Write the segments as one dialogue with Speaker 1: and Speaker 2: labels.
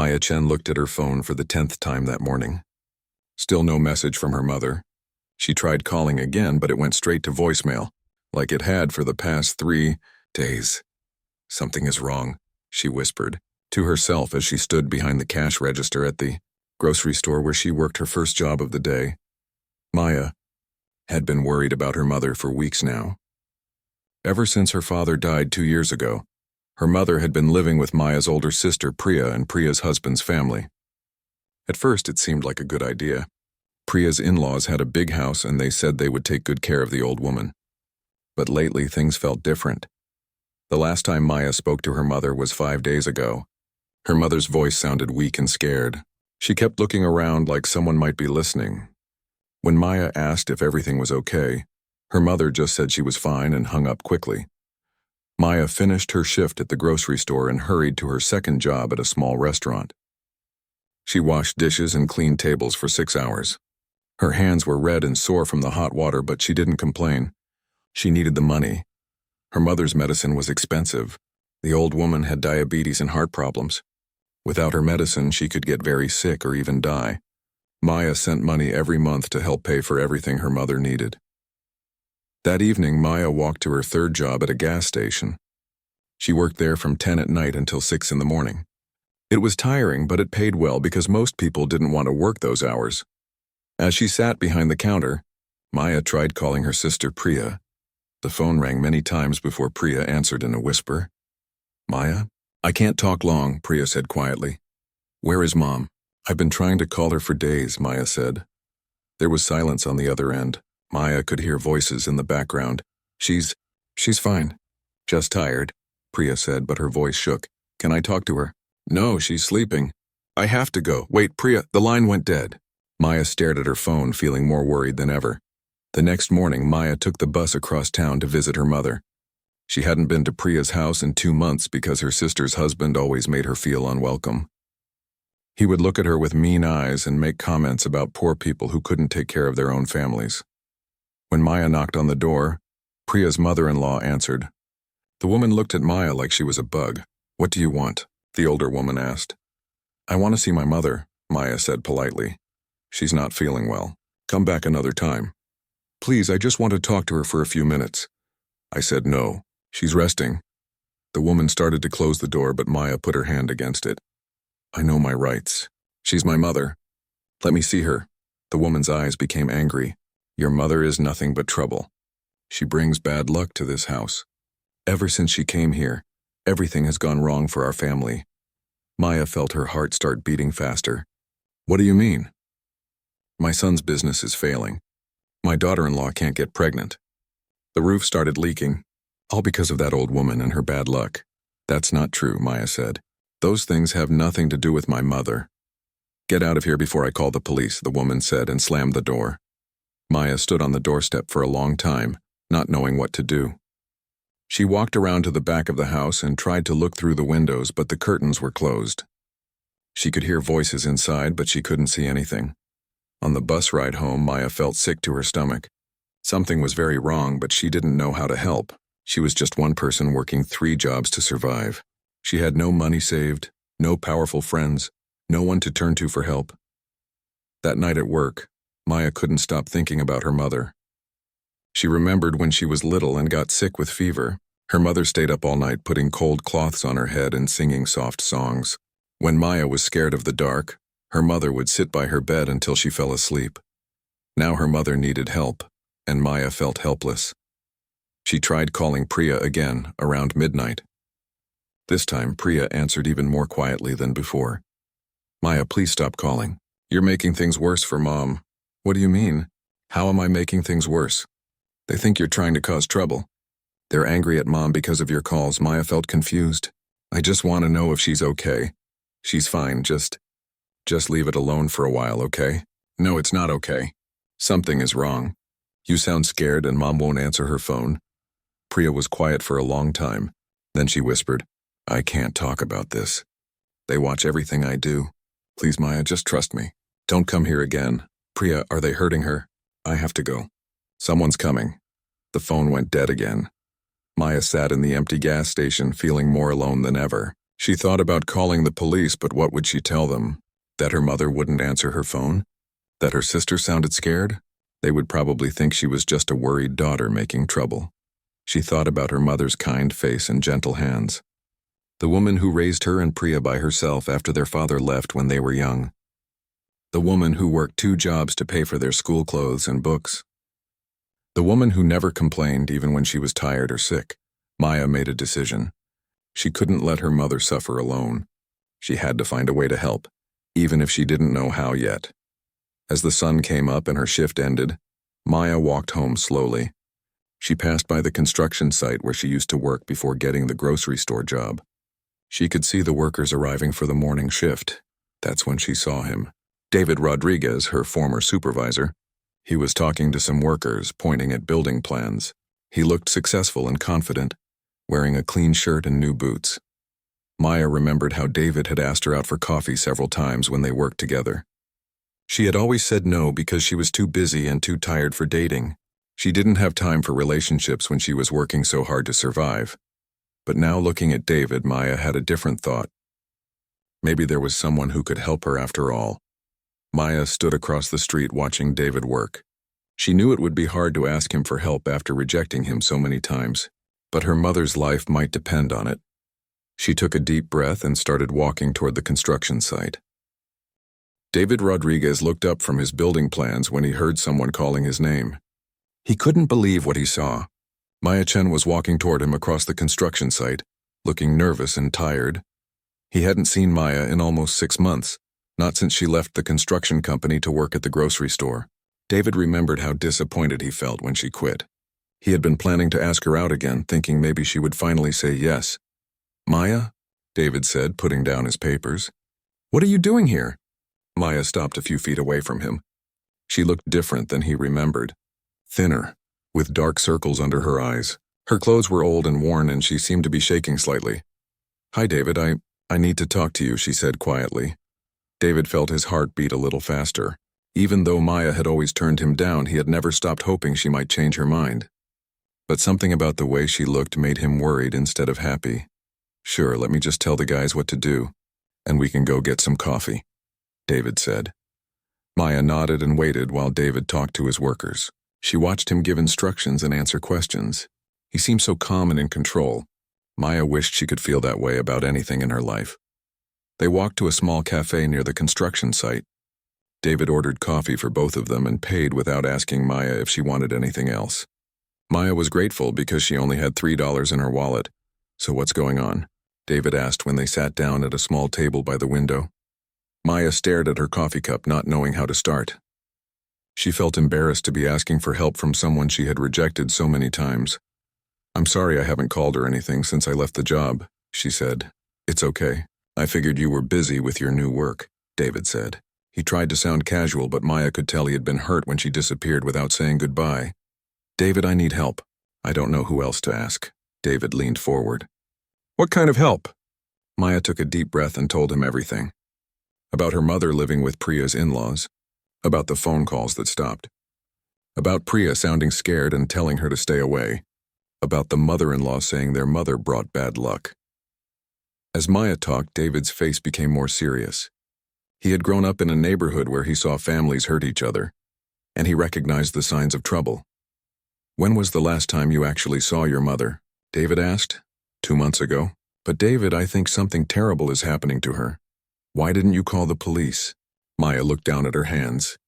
Speaker 1: Maya Chen looked at her phone for the 10th time that morning. Still no message from her mother. She tried calling again, but it went straight to voicemail, like it had for the past 3 days. Something is wrong, she whispered to herself as she stood behind the cash register at the grocery store where she worked her first job of the day. Maya had been worried about her mother for weeks now. Ever since her father died 2 years ago, her mother had been living with Maya's older sister Priya and Priya's husband's family. At first it seemed like a good idea. Priya's in-laws had a big house and they said they would take good care of the old woman. But lately things felt different. The last time Maya spoke to her mother was 5 days ago. Her mother's voice sounded weak and scared. She kept looking around like someone might be listening. When Maya asked if everything was okay, her mother just said she was fine and hung up quickly. Maya finished her shift at the grocery store and hurried to her second job at a small restaurant. She washed dishes and cleaned tables for 6 hours. Her hands were red and sore from the hot water, but she didn't complain. She needed the money. Her mother's medicine was expensive. The old woman had diabetes and heart problems. Without her medicine, she could get very sick or even die. Maya sent money every month to help pay for everything her mother needed. That evening, Maya walked to her third job at a gas station. She worked there from 10 at night until 6 in the morning. It was tiring, but it paid well because most people didn't want to work those hours. As she sat behind the counter, Maya tried calling her sister Priya. The phone rang many times before Priya answered in a whisper. "Maya? I can't talk long," Priya said quietly. "Where is Mom?" "I've been trying to call her for days," Maya said. There was silence on the other end. Maya could hear voices in the background. She's fine. Just tired," Priya said, but her voice shook. "Can I talk to her?" "No, she's sleeping." "I have to go. Wait, Priya, the line went dead." Maya stared at her phone, feeling more worried than ever. The next morning, Maya took the bus across town to visit her mother. She hadn't been to Priya's house in 2 months because her sister's husband always made her feel unwelcome. He would look at her with mean eyes and make comments about poor people who couldn't take care of their own families. When Maya knocked on the door, Priya's mother-in-law answered. The woman looked at Maya like she was a bug. "What do you want?" the older woman asked. "I want to see my mother," Maya said politely. "She's not feeling well. Come back another time." "Please, I just want to talk to her for a few minutes." I said no. She's resting. The woman started to close the door, but Maya put her hand against it. "I know my rights. She's my mother. Let me see her." The woman's eyes became angry. "Your mother is nothing but trouble. She brings bad luck to this house. Ever since she came here, everything has gone wrong for our family." Maya felt her heart start beating faster. "What do you mean?" "My son's business is failing. My daughter-in-law can't get pregnant. The roof started leaking, all because of that old woman and her bad luck." "That's not true," Maya said. "Those things have nothing to do with my mother." "Get out of here before I call the police," the woman said and slammed the door. Maya stood on the doorstep for a long time, not knowing what to do. She walked around to the back of the house and tried to look through the windows, but the curtains were closed. She could hear voices inside, but she couldn't see anything. On the bus ride home, Maya felt sick to her stomach. Something was very wrong, but she didn't know how to help. She was just one person working 3 jobs to survive. She had no money saved, no powerful friends, no one to turn to for help. That night at work, Maya couldn't stop thinking about her mother. She remembered when she was little and got sick with fever. Her mother stayed up all night putting cold cloths on her head and singing soft songs. When Maya was scared of the dark, her mother would sit by her bed until she fell asleep. Now her mother needed help, and Maya felt helpless. She tried calling Priya again, around midnight. This time, Priya answered even more quietly than before. "Maya, please stop calling. You're making things worse for Mom." "What do you mean? How am I making things worse?" "They think you're trying to cause trouble. They're angry at Mom because of your calls." Maya felt confused. "I just want to know if she's okay." "She's fine, just leave it alone for a while, okay?" "No, it's not okay. Something is wrong. You sound scared and Mom won't answer her phone." Priya was quiet for a long time. Then she whispered, "I can't talk about this. They watch everything I do. Please, Maya, just trust me. Don't come here again." "Priya, are they hurting her?" "I have to go. Someone's coming." The phone went dead again. Maya sat in the empty gas station, feeling more alone than ever. She thought about calling the police, but what would she tell them? That her mother wouldn't answer her phone? That her sister sounded scared? They would probably think she was just a worried daughter making trouble. She thought about her mother's kind face and gentle hands. The woman who raised her and Priya by herself after their father left when they were young. The woman who worked 2 jobs to pay for their school clothes and books. The woman who never complained even when she was tired or sick. Maya made a decision. She couldn't let her mother suffer alone. She had to find a way to help, even if she didn't know how yet. As the sun came up and her shift ended, Maya walked home slowly. She passed by the construction site where she used to work before getting the grocery store job. She could see the workers arriving for the morning shift. That's when she saw him. David Rodriguez, her former supervisor. He was talking to some workers, pointing at building plans. He looked successful and confident, wearing a clean shirt and new boots. Maya remembered how David had asked her out for coffee several times when they worked together. She had always said no because she was too busy and too tired for dating. She didn't have time for relationships when she was working so hard to survive. But now looking at David, Maya had a different thought. Maybe there was someone who could help her after all. Maya stood across the street watching David work. She knew it would be hard to ask him for help after rejecting him so many times, but her mother's life might depend on it. She took a deep breath and started walking toward the construction site. David Rodriguez looked up from his building plans when he heard someone calling his name. He couldn't believe what he saw. Maya Chen was walking toward him across the construction site, looking nervous and tired. He hadn't seen Maya in almost 6 months, not since she left the construction company to work at the grocery store. David remembered how disappointed he felt when she quit. He had been planning to ask her out again, thinking maybe she would finally say yes. "Maya?" David said, putting down his papers. "What are you doing here?" Maya stopped a few feet away from him. She looked different than he remembered. Thinner, with dark circles under her eyes. Her clothes were old and worn, and she seemed to be shaking slightly. "Hi, David, I need to talk to you," she said quietly. David felt his heart beat a little faster. Even though Maya had always turned him down, he had never stopped hoping she might change her mind. But something about the way she looked made him worried instead of happy. "Sure, let me just tell the guys what to do, and we can go get some coffee," David said. Maya nodded and waited while David talked to his workers. She watched him give instructions and answer questions. He seemed so calm and in control. Maya wished she could feel that way about anything in her life. They walked to a small cafe near the construction site. David ordered coffee for both of them and paid without asking Maya if she wanted anything else. Maya was grateful because she only had $3 in her wallet. "So what's going on?" David asked when they sat down at a small table by the window. Maya stared at her coffee cup, not knowing how to start. She felt embarrassed to be asking for help from someone she had rejected so many times. "I'm sorry I haven't called or anything since I left the job," she said. "It's okay. I figured you were busy with your new work," David said. He tried to sound casual, but Maya could tell he had been hurt when she disappeared without saying goodbye. "David, I need help. I don't know who else to ask." David leaned forward. "What kind of help?" Maya took a deep breath and told him everything. About her mother living with Priya's in-laws. About the phone calls that stopped. About Priya sounding scared and telling her to stay away. About the mother-in-law saying their mother brought bad luck. As Maya talked, David's face became more serious. He had grown up in a neighborhood where he saw families hurt each other, and he recognized the signs of trouble. "When was the last time you actually saw your mother?" David asked. 2 months ago. "But David, I think something terrible is happening to her. Why didn't you call the police?" Maya looked down at her hands.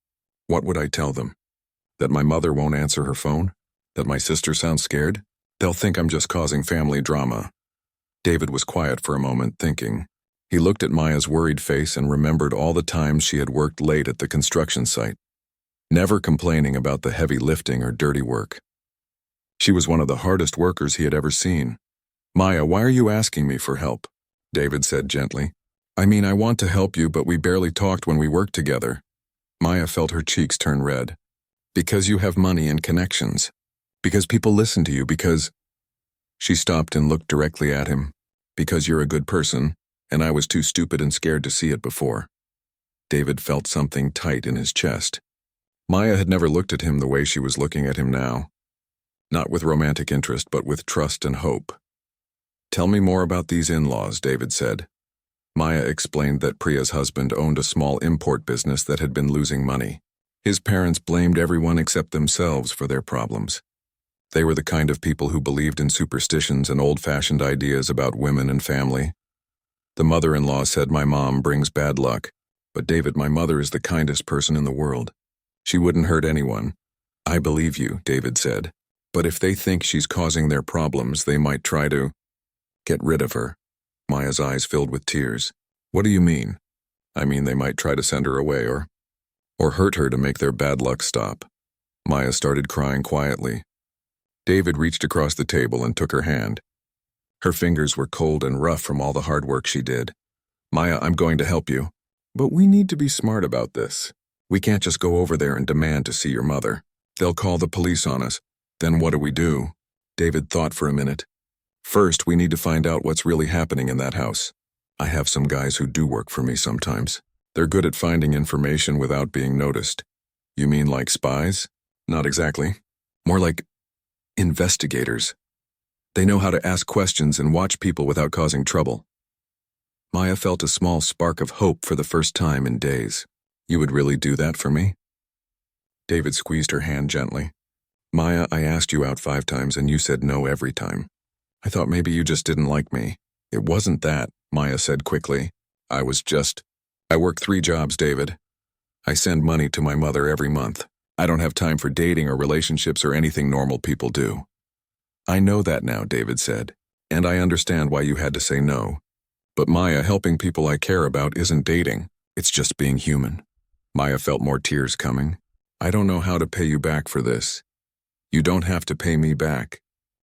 Speaker 1: "What would I tell them? That my mother won't answer her phone? That my sister sounds scared? They'll think I'm just causing family drama." David was quiet for a moment, thinking. He looked at Maya's worried face and remembered all the times she had worked late at the construction site, never complaining about the heavy lifting or dirty work. She was one of the hardest workers he had ever seen. "Maya, why are you asking me for help?" David said gently. "I mean, I want to help you, but we barely talked when we worked together." Maya felt her cheeks turn red. "Because you have money and connections. Because people listen to you, because—" She stopped and looked directly at him. "Because you're a good person, and I was too stupid and scared to see it before." David felt something tight in his chest. Maya had never looked at him the way she was looking at him now. Not with romantic interest, but with trust and hope. Tell me more about these in-laws, David said. Maya explained that Priya's husband owned a small import business that had been losing money. His parents blamed everyone except themselves for their problems. They were the kind of people who believed in superstitions and old-fashioned ideas about women and family. The mother-in-law said my mom brings bad luck, but David, my mother is the kindest person in the world. She wouldn't hurt anyone. I believe you, David said. But if they think she's causing their problems, they might try to get rid of her. Maya's eyes filled with tears. What do you mean? I mean they might try to send her away or hurt her to make their bad luck stop. Maya started crying quietly. David reached across the table and took her hand. Her fingers were cold and rough from all the hard work she did. Maya, I'm going to help you. But we need to be smart about this. We can't just go over there and demand to see your mother. They'll call the police on us. Then what do we do? David thought for a minute. First, we need to find out what's really happening in that house. I have some guys who do work for me sometimes. They're good at finding information without being noticed. You mean like spies? Not exactly. More like investigators. They know how to ask questions and watch people without causing trouble. Maya felt a small spark of hope for the first time in days. You would really do that for me? David squeezed her hand gently. Maya, I asked you out 5 times and you said no every time. I thought maybe you just didn't like me. It wasn't that, Maya said quickly. I work 3 jobs, David. I send money to my mother every month. I don't have time for dating or relationships or anything normal people do. I know that now, David said, and I understand why you had to say no. But Maya, helping people I care about isn't dating. It's just being human. Maya felt more tears coming. I don't know how to pay you back for this. You don't have to pay me back.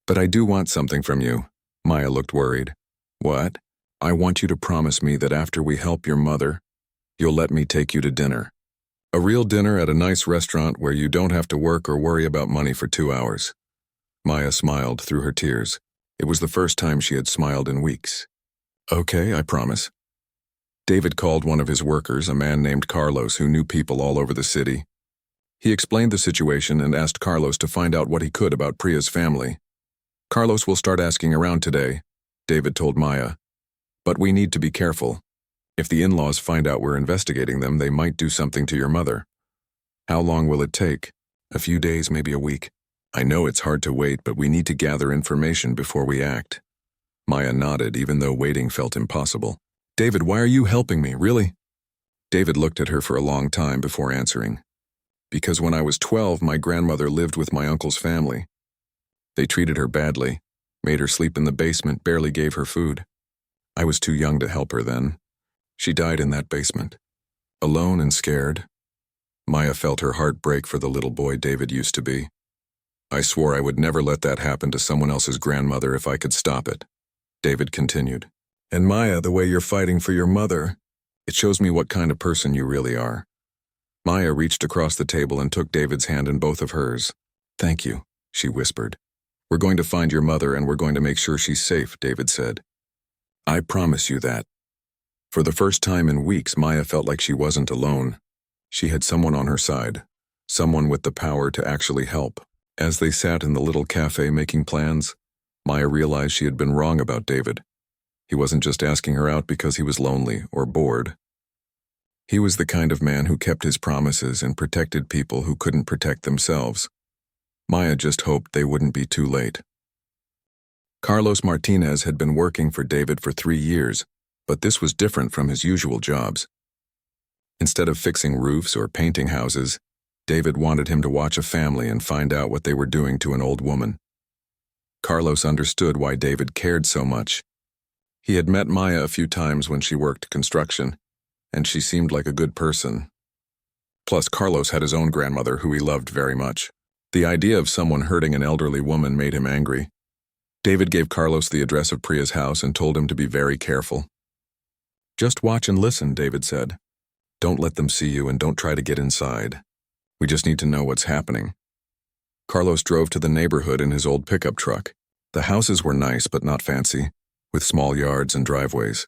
Speaker 1: But I do want something from you. Maya looked worried. What? I want you to promise me that after we help your mother, you'll let me take you to dinner. A real dinner at a nice restaurant where you don't have to work or worry about money for 2 hours. Maya smiled through her tears. It was the first time she had smiled in weeks. Okay, I promise. David called one of his workers, a man named Carlos who knew people all over the city. He explained the situation and asked Carlos to find out what he could about Priya's family. Carlos will start asking around today, David told Maya. But we need to be careful. If the in-laws find out we're investigating them, they might do something to your mother. How long will it take? A few days, maybe a week. I know it's hard to wait, but we need to gather information before we act. Maya nodded, even though waiting felt impossible. David, why are you helping me, really? David looked at her for a long time before answering. Because when I was 12, my grandmother lived with my uncle's family. They treated her badly, made her sleep in the basement, barely gave her food. I was too young to help her then. She died in that basement. Alone and scared. Maya felt her heart break for the little boy David used to be. I swore I would never let that happen to someone else's grandmother if I could stop it. David continued. And Maya, the way you're fighting for your mother, it shows me what kind of person you really are. Maya reached across the table and took David's hand in both of hers. Thank you, she whispered. We're going to find your mother and we're going to make sure she's safe, David said. I promise you that. For the first time in weeks, Maya felt like she wasn't alone. She had someone on her side, someone with the power to actually help. As they sat in the little cafe making plans, Maya realized she had been wrong about David. He wasn't just asking her out because he was lonely or bored. He was the kind of man who kept his promises and protected people who couldn't protect themselves. Maya just hoped they wouldn't be too late. Carlos Martinez had been working for David for 3 years, but this was different from his usual jobs. Instead of fixing roofs or painting houses, David wanted him to watch a family and find out what they were doing to an old woman. Carlos understood why David cared so much. He had met Maya a few times when she worked construction, and she seemed like a good person. Plus, Carlos had his own grandmother who he loved very much. The idea of someone hurting an elderly woman made him angry. David gave Carlos the address of Priya's house and told him to be very careful. Just watch and listen, David said. Don't let them see you and don't try to get inside. We just need to know what's happening. Carlos drove to the neighborhood in his old pickup truck. The houses were nice but not fancy, with small yards and driveways.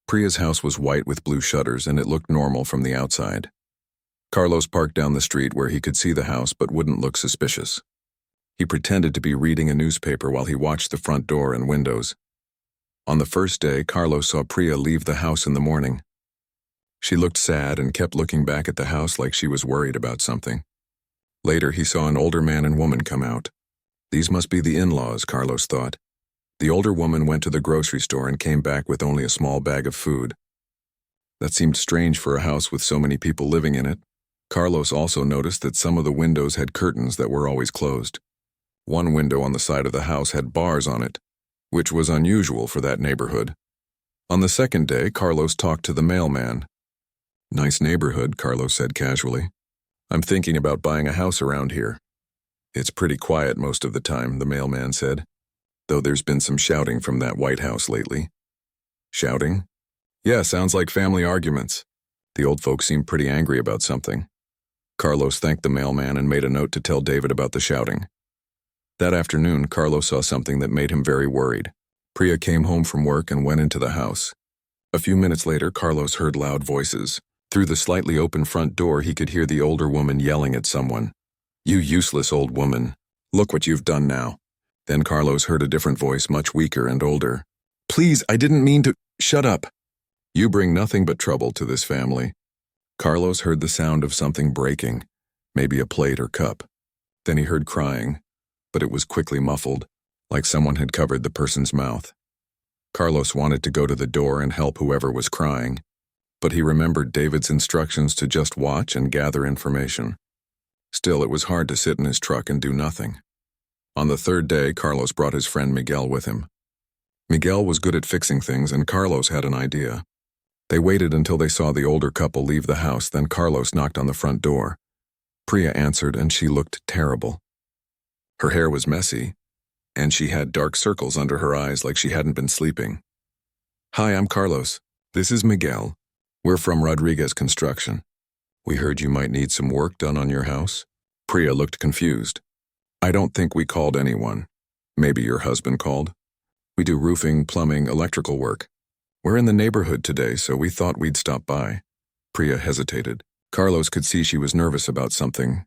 Speaker 1: Priya's house was white with blue shutters and it looked normal from the outside. Carlos parked down the street where he could see the house but wouldn't look suspicious. He pretended to be reading a newspaper while he watched the front door and windows. On the first day, Carlos saw Priya leave the house in the morning. She looked sad and kept looking back at the house like she was worried about something. Later, he saw an older man and woman come out. These must be the in-laws, Carlos thought. The older woman went to the grocery store and came back with only a small bag of food. That seemed strange for a house with so many people living in it. Carlos also noticed that some of the windows had curtains that were always closed. One window on the side of the house had bars on it, which was unusual for that neighborhood. On the second day, Carlos talked to the mailman. "Nice neighborhood," Carlos said casually. "I'm thinking about buying a house around here." "It's pretty quiet most of the time," the mailman said, "though there's been some shouting from that White House lately." "Shouting?" "Yeah, sounds like family arguments." The old folks seemed pretty angry about something. Carlos thanked the mailman and made a note to tell David about the shouting. That afternoon, Carlos saw something that made him very worried. Priya came home from work and went into the house. A few minutes later, Carlos heard loud voices. Through the slightly open front door, he could hear the older woman yelling at someone. "You useless old woman. Look what you've done now." Then Carlos heard a different voice, much weaker and older. "Please, I didn't mean to—" "Shut up. You bring nothing but trouble to this family." Carlos heard the sound of something breaking, maybe a plate or cup. Then he heard crying, but it was quickly muffled, like someone had covered the person's mouth. Carlos wanted to go to the door and help whoever was crying, but he remembered David's instructions to just watch and gather information. Still, it was hard to sit in his truck and do nothing. On the third day, Carlos brought his friend Miguel with him. Miguel was good at fixing things, and Carlos had an idea. They waited until they saw the older couple leave the house, then Carlos knocked on the front door. Priya answered, and she looked terrible. Her hair was messy, and she had dark circles under her eyes like she hadn't been sleeping. "Hi, I'm Carlos. This is Miguel. We're from Rodriguez Construction. We heard you might need some work done on your house." Priya looked confused. "I don't think we called anyone. Maybe your husband called. We do roofing, plumbing, electrical work. We're in the neighborhood today, so we thought we'd stop by." Priya hesitated. Carlos could see she was nervous about something.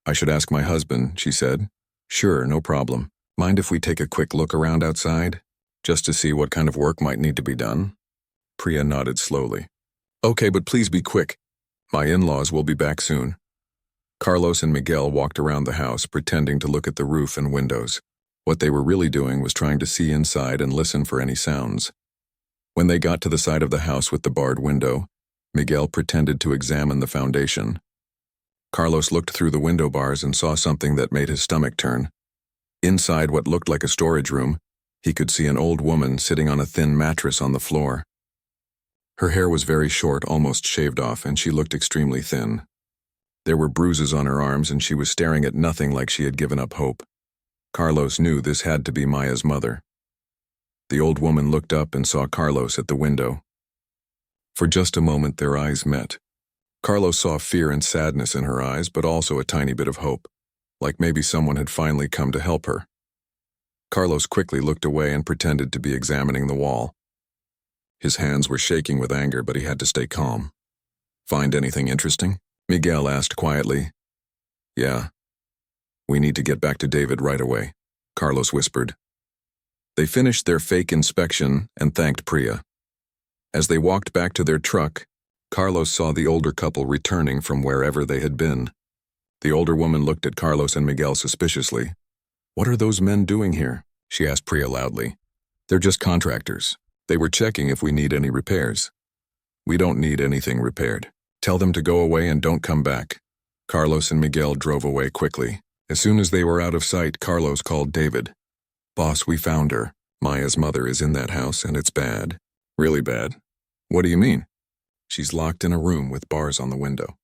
Speaker 1: "I should ask my husband," she said. "Sure, no problem. Mind if we take a quick look around outside, just to see what kind of work might need to be done?" Priya nodded slowly. "Okay, but please be quick. My in-laws will be back soon." Carlos and Miguel walked around the house, pretending to look at the roof and windows. What they were really doing was trying to see inside and listen for any sounds. When they got to the side of the house with the barred window, Miguel pretended to examine the foundation. Carlos looked through the window bars and saw something that made his stomach turn. Inside what looked like a storage room, he could see an old woman sitting on a thin mattress on the floor. Her hair was very short, almost shaved off, and she looked extremely thin. There were bruises on her arms, and she was staring at nothing like she had given up hope. Carlos knew this had to be Maya's mother. The old woman looked up and saw Carlos at the window. For just a moment, their eyes met. Carlos saw fear and sadness in her eyes, but also a tiny bit of hope, like maybe someone had finally come to help her. Carlos quickly looked away and pretended to be examining the wall. His hands were shaking with anger, but he had to stay calm. "Find anything interesting?" Miguel asked quietly. "Yeah. We need to get back to David right away," Carlos whispered. They finished their fake inspection and thanked Priya. As they walked back to their truck, Carlos saw the older couple returning from wherever they had been. The older woman looked at Carlos and Miguel suspiciously. "What are those men doing here?" she asked Priya loudly. "They're just contractors. They were checking if we need any repairs." "We don't need anything repaired. Tell them to go away and don't come back." Carlos and Miguel drove away quickly. As soon as they were out of sight, Carlos called David. "Boss, we found her. Maya's mother is in that house, and it's bad. Really bad." "What do you mean?" "She's locked in a room with bars on the window.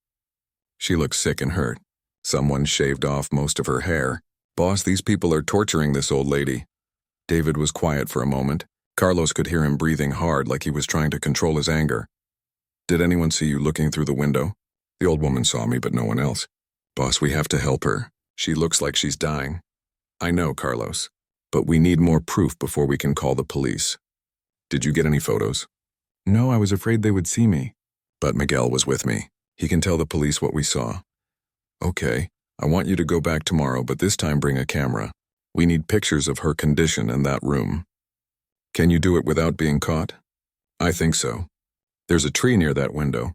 Speaker 1: She looks sick and hurt. Someone shaved off most of her hair. Boss, these people are torturing this old lady." David was quiet for a moment. Carlos could hear him breathing hard like he was trying to control his anger. "Did anyone see you looking through the window?" "The old woman saw me, but no one else." "Boss, we have to help her. She looks like she's dying." "I know, Carlos. But we need more proof before we can call the police." "Did you get any photos?" "No, I was afraid they would see me." "But Miguel was with me. He can tell the police what we saw." "Okay, I want you to go back tomorrow, but this time bring a camera. We need pictures of her condition in that room." Can you do it without being caught? I think so. There's a tree near that window.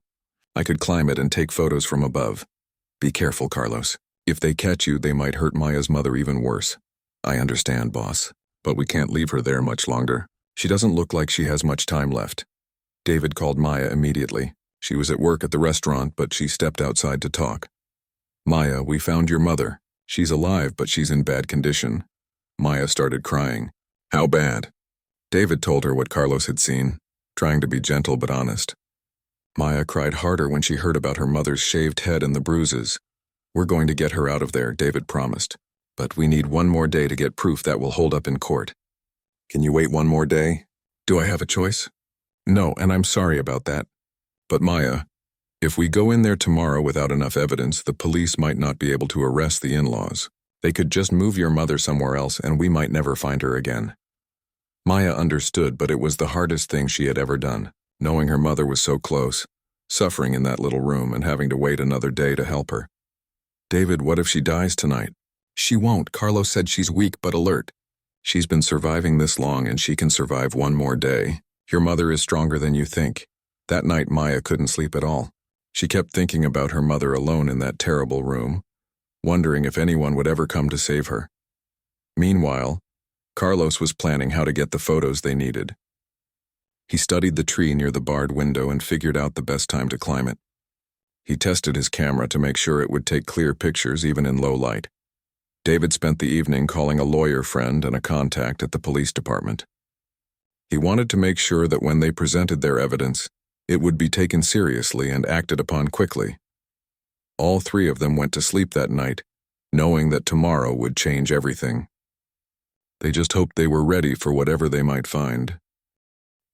Speaker 1: I could climb it and take photos from above. Be careful, Carlos. If they catch you, they might hurt Maya's mother even worse. I understand, boss, but we can't leave her there much longer. She doesn't look like she has much time left. David called Maya immediately. She was at work at the restaurant, but she stepped outside to talk. Maya, we found your mother. She's alive, but she's in bad condition. Maya started crying. How bad? David told her what Carlos had seen, trying to be gentle but honest. Maya cried harder when she heard about her mother's shaved head and the bruises. We're going to get her out of there, David promised. But we need one more day to get proof that will hold up in court. Can you wait one more day? Do I have a choice? No, and I'm sorry about that. But Maya, if we go in there tomorrow without enough evidence, the police might not be able to arrest the in-laws. They could just move your mother somewhere else and we might never find her again. Maya understood, but it was the hardest thing she had ever done, knowing her mother was so close, suffering in that little room and having to wait another day to help her. David, what if she dies tonight? She won't. Carlos said she's weak but alert. She's been surviving this long and she can survive one more day. Your mother is stronger than you think. That night Maya couldn't sleep at all. She kept thinking about her mother alone in that terrible room, wondering if anyone would ever come to save her. Meanwhile, Carlos was planning how to get the photos they needed. He studied the tree near the barred window and figured out the best time to climb it. He tested his camera to make sure it would take clear pictures even in low light. David spent the evening calling a lawyer friend and a contact at the police department. He wanted to make sure that when they presented their evidence, it would be taken seriously and acted upon quickly. All three of them went to sleep that night, knowing that tomorrow would change everything. They just hoped they were ready for whatever they might find.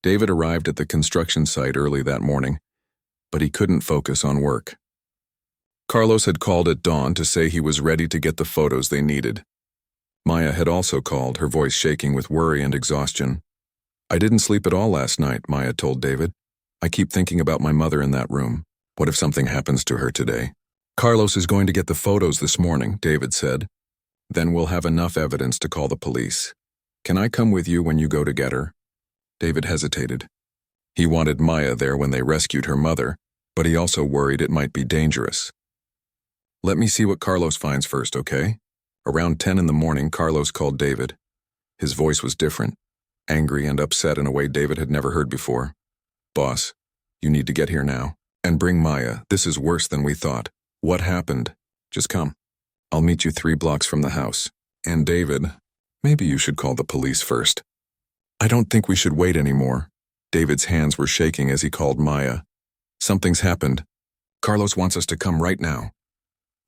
Speaker 1: David arrived at the construction site early that morning, but he couldn't focus on work. Carlos had called at dawn to say he was ready to get the photos they needed. Maya had also called, her voice shaking with worry and exhaustion. I didn't sleep at all last night, Maya told David. I keep thinking about my mother in that room. What if something happens to her today? Carlos is going to get the photos this morning, David said. Then we'll have enough evidence to call the police. Can I come with you when you go to get her? David hesitated. He wanted Maya there when they rescued her mother, but he also worried it might be dangerous. Let me see what Carlos finds first, okay? Around 10 in the morning, Carlos called David. His voice was different, angry and upset in a way David had never heard before. Boss, you need to get here now. And bring Maya. This is worse than we thought. What happened? Just come. I'll meet you 3 blocks from the house. And David, maybe you should call the police first. I don't think we should wait anymore. David's hands were shaking as he called Maya. Something's happened. Carlos wants us to come right now.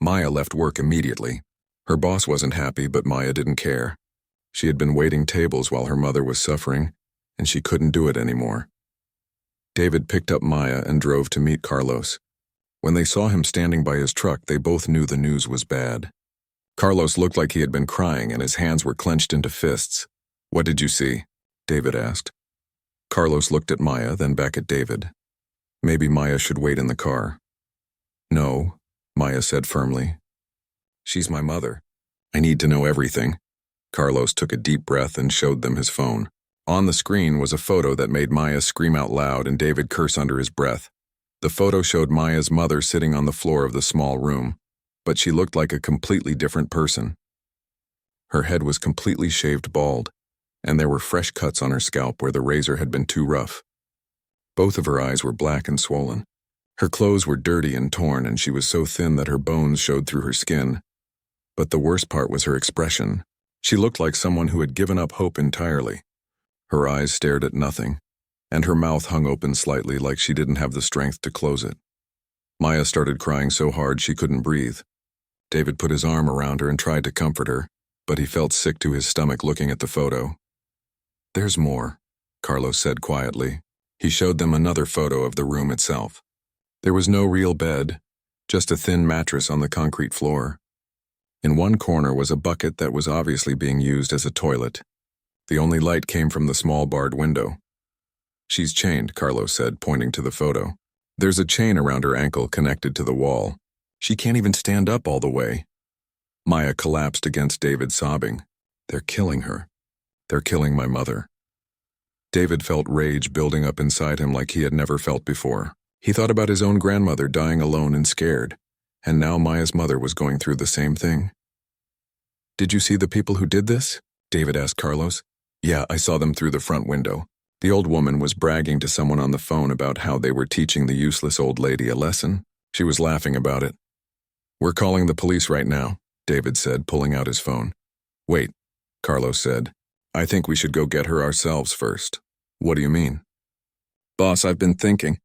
Speaker 1: Maya left work immediately. Her boss wasn't happy, but Maya didn't care. She had been waiting tables while her mother was suffering, and she couldn't do it anymore. David picked up Maya and drove to meet Carlos. When they saw him standing by his truck, they both knew the news was bad. Carlos looked like he had been crying and his hands were clenched into fists. What did you see? David asked. Carlos looked at Maya, then back at David. Maybe Maya should wait in the car. No, Maya said firmly. She's my mother. I need to know everything. Carlos took a deep breath and showed them his phone. On the screen was a photo that made Maya scream out loud and David curse under his breath. The photo showed Maya's mother sitting on the floor of the small room, but she looked like a completely different person. Her head was completely shaved bald, and there were fresh cuts on her scalp where the razor had been too rough. Both of her eyes were black and swollen. Her clothes were dirty and torn, and she was so thin that her bones showed through her skin. But the worst part was her expression. She looked like someone who had given up hope entirely. Her eyes stared at nothing, and her mouth hung open slightly like she didn't have the strength to close it. Maya started crying so hard she couldn't breathe. David put his arm around her and tried to comfort her, but he felt sick to his stomach looking at the photo. There's more, Carlos said quietly. He showed them another photo of the room itself. There was no real bed, just a thin mattress on the concrete floor. In one corner was a bucket that was obviously being used as a toilet. The only light came from the small barred window. She's chained, Carlos said, pointing to the photo. There's a chain around her ankle connected to the wall. She can't even stand up all the way. Maya collapsed against David, sobbing. They're killing her. They're killing my mother. David felt rage building up inside him like he had never felt before. He thought about his own grandmother dying alone and scared, and now Maya's mother was going through the same thing. "Did you see the people who did this?" David asked Carlos. "Yeah, I saw them through the front window." The old woman was bragging to someone on the phone about how they were teaching the useless old lady a lesson. She was laughing about it. "We're calling the police right now," David said, pulling out his phone. "Wait," Carlos said. "I think we should go get her ourselves first." "What do you mean?" "Boss, I've been thinking.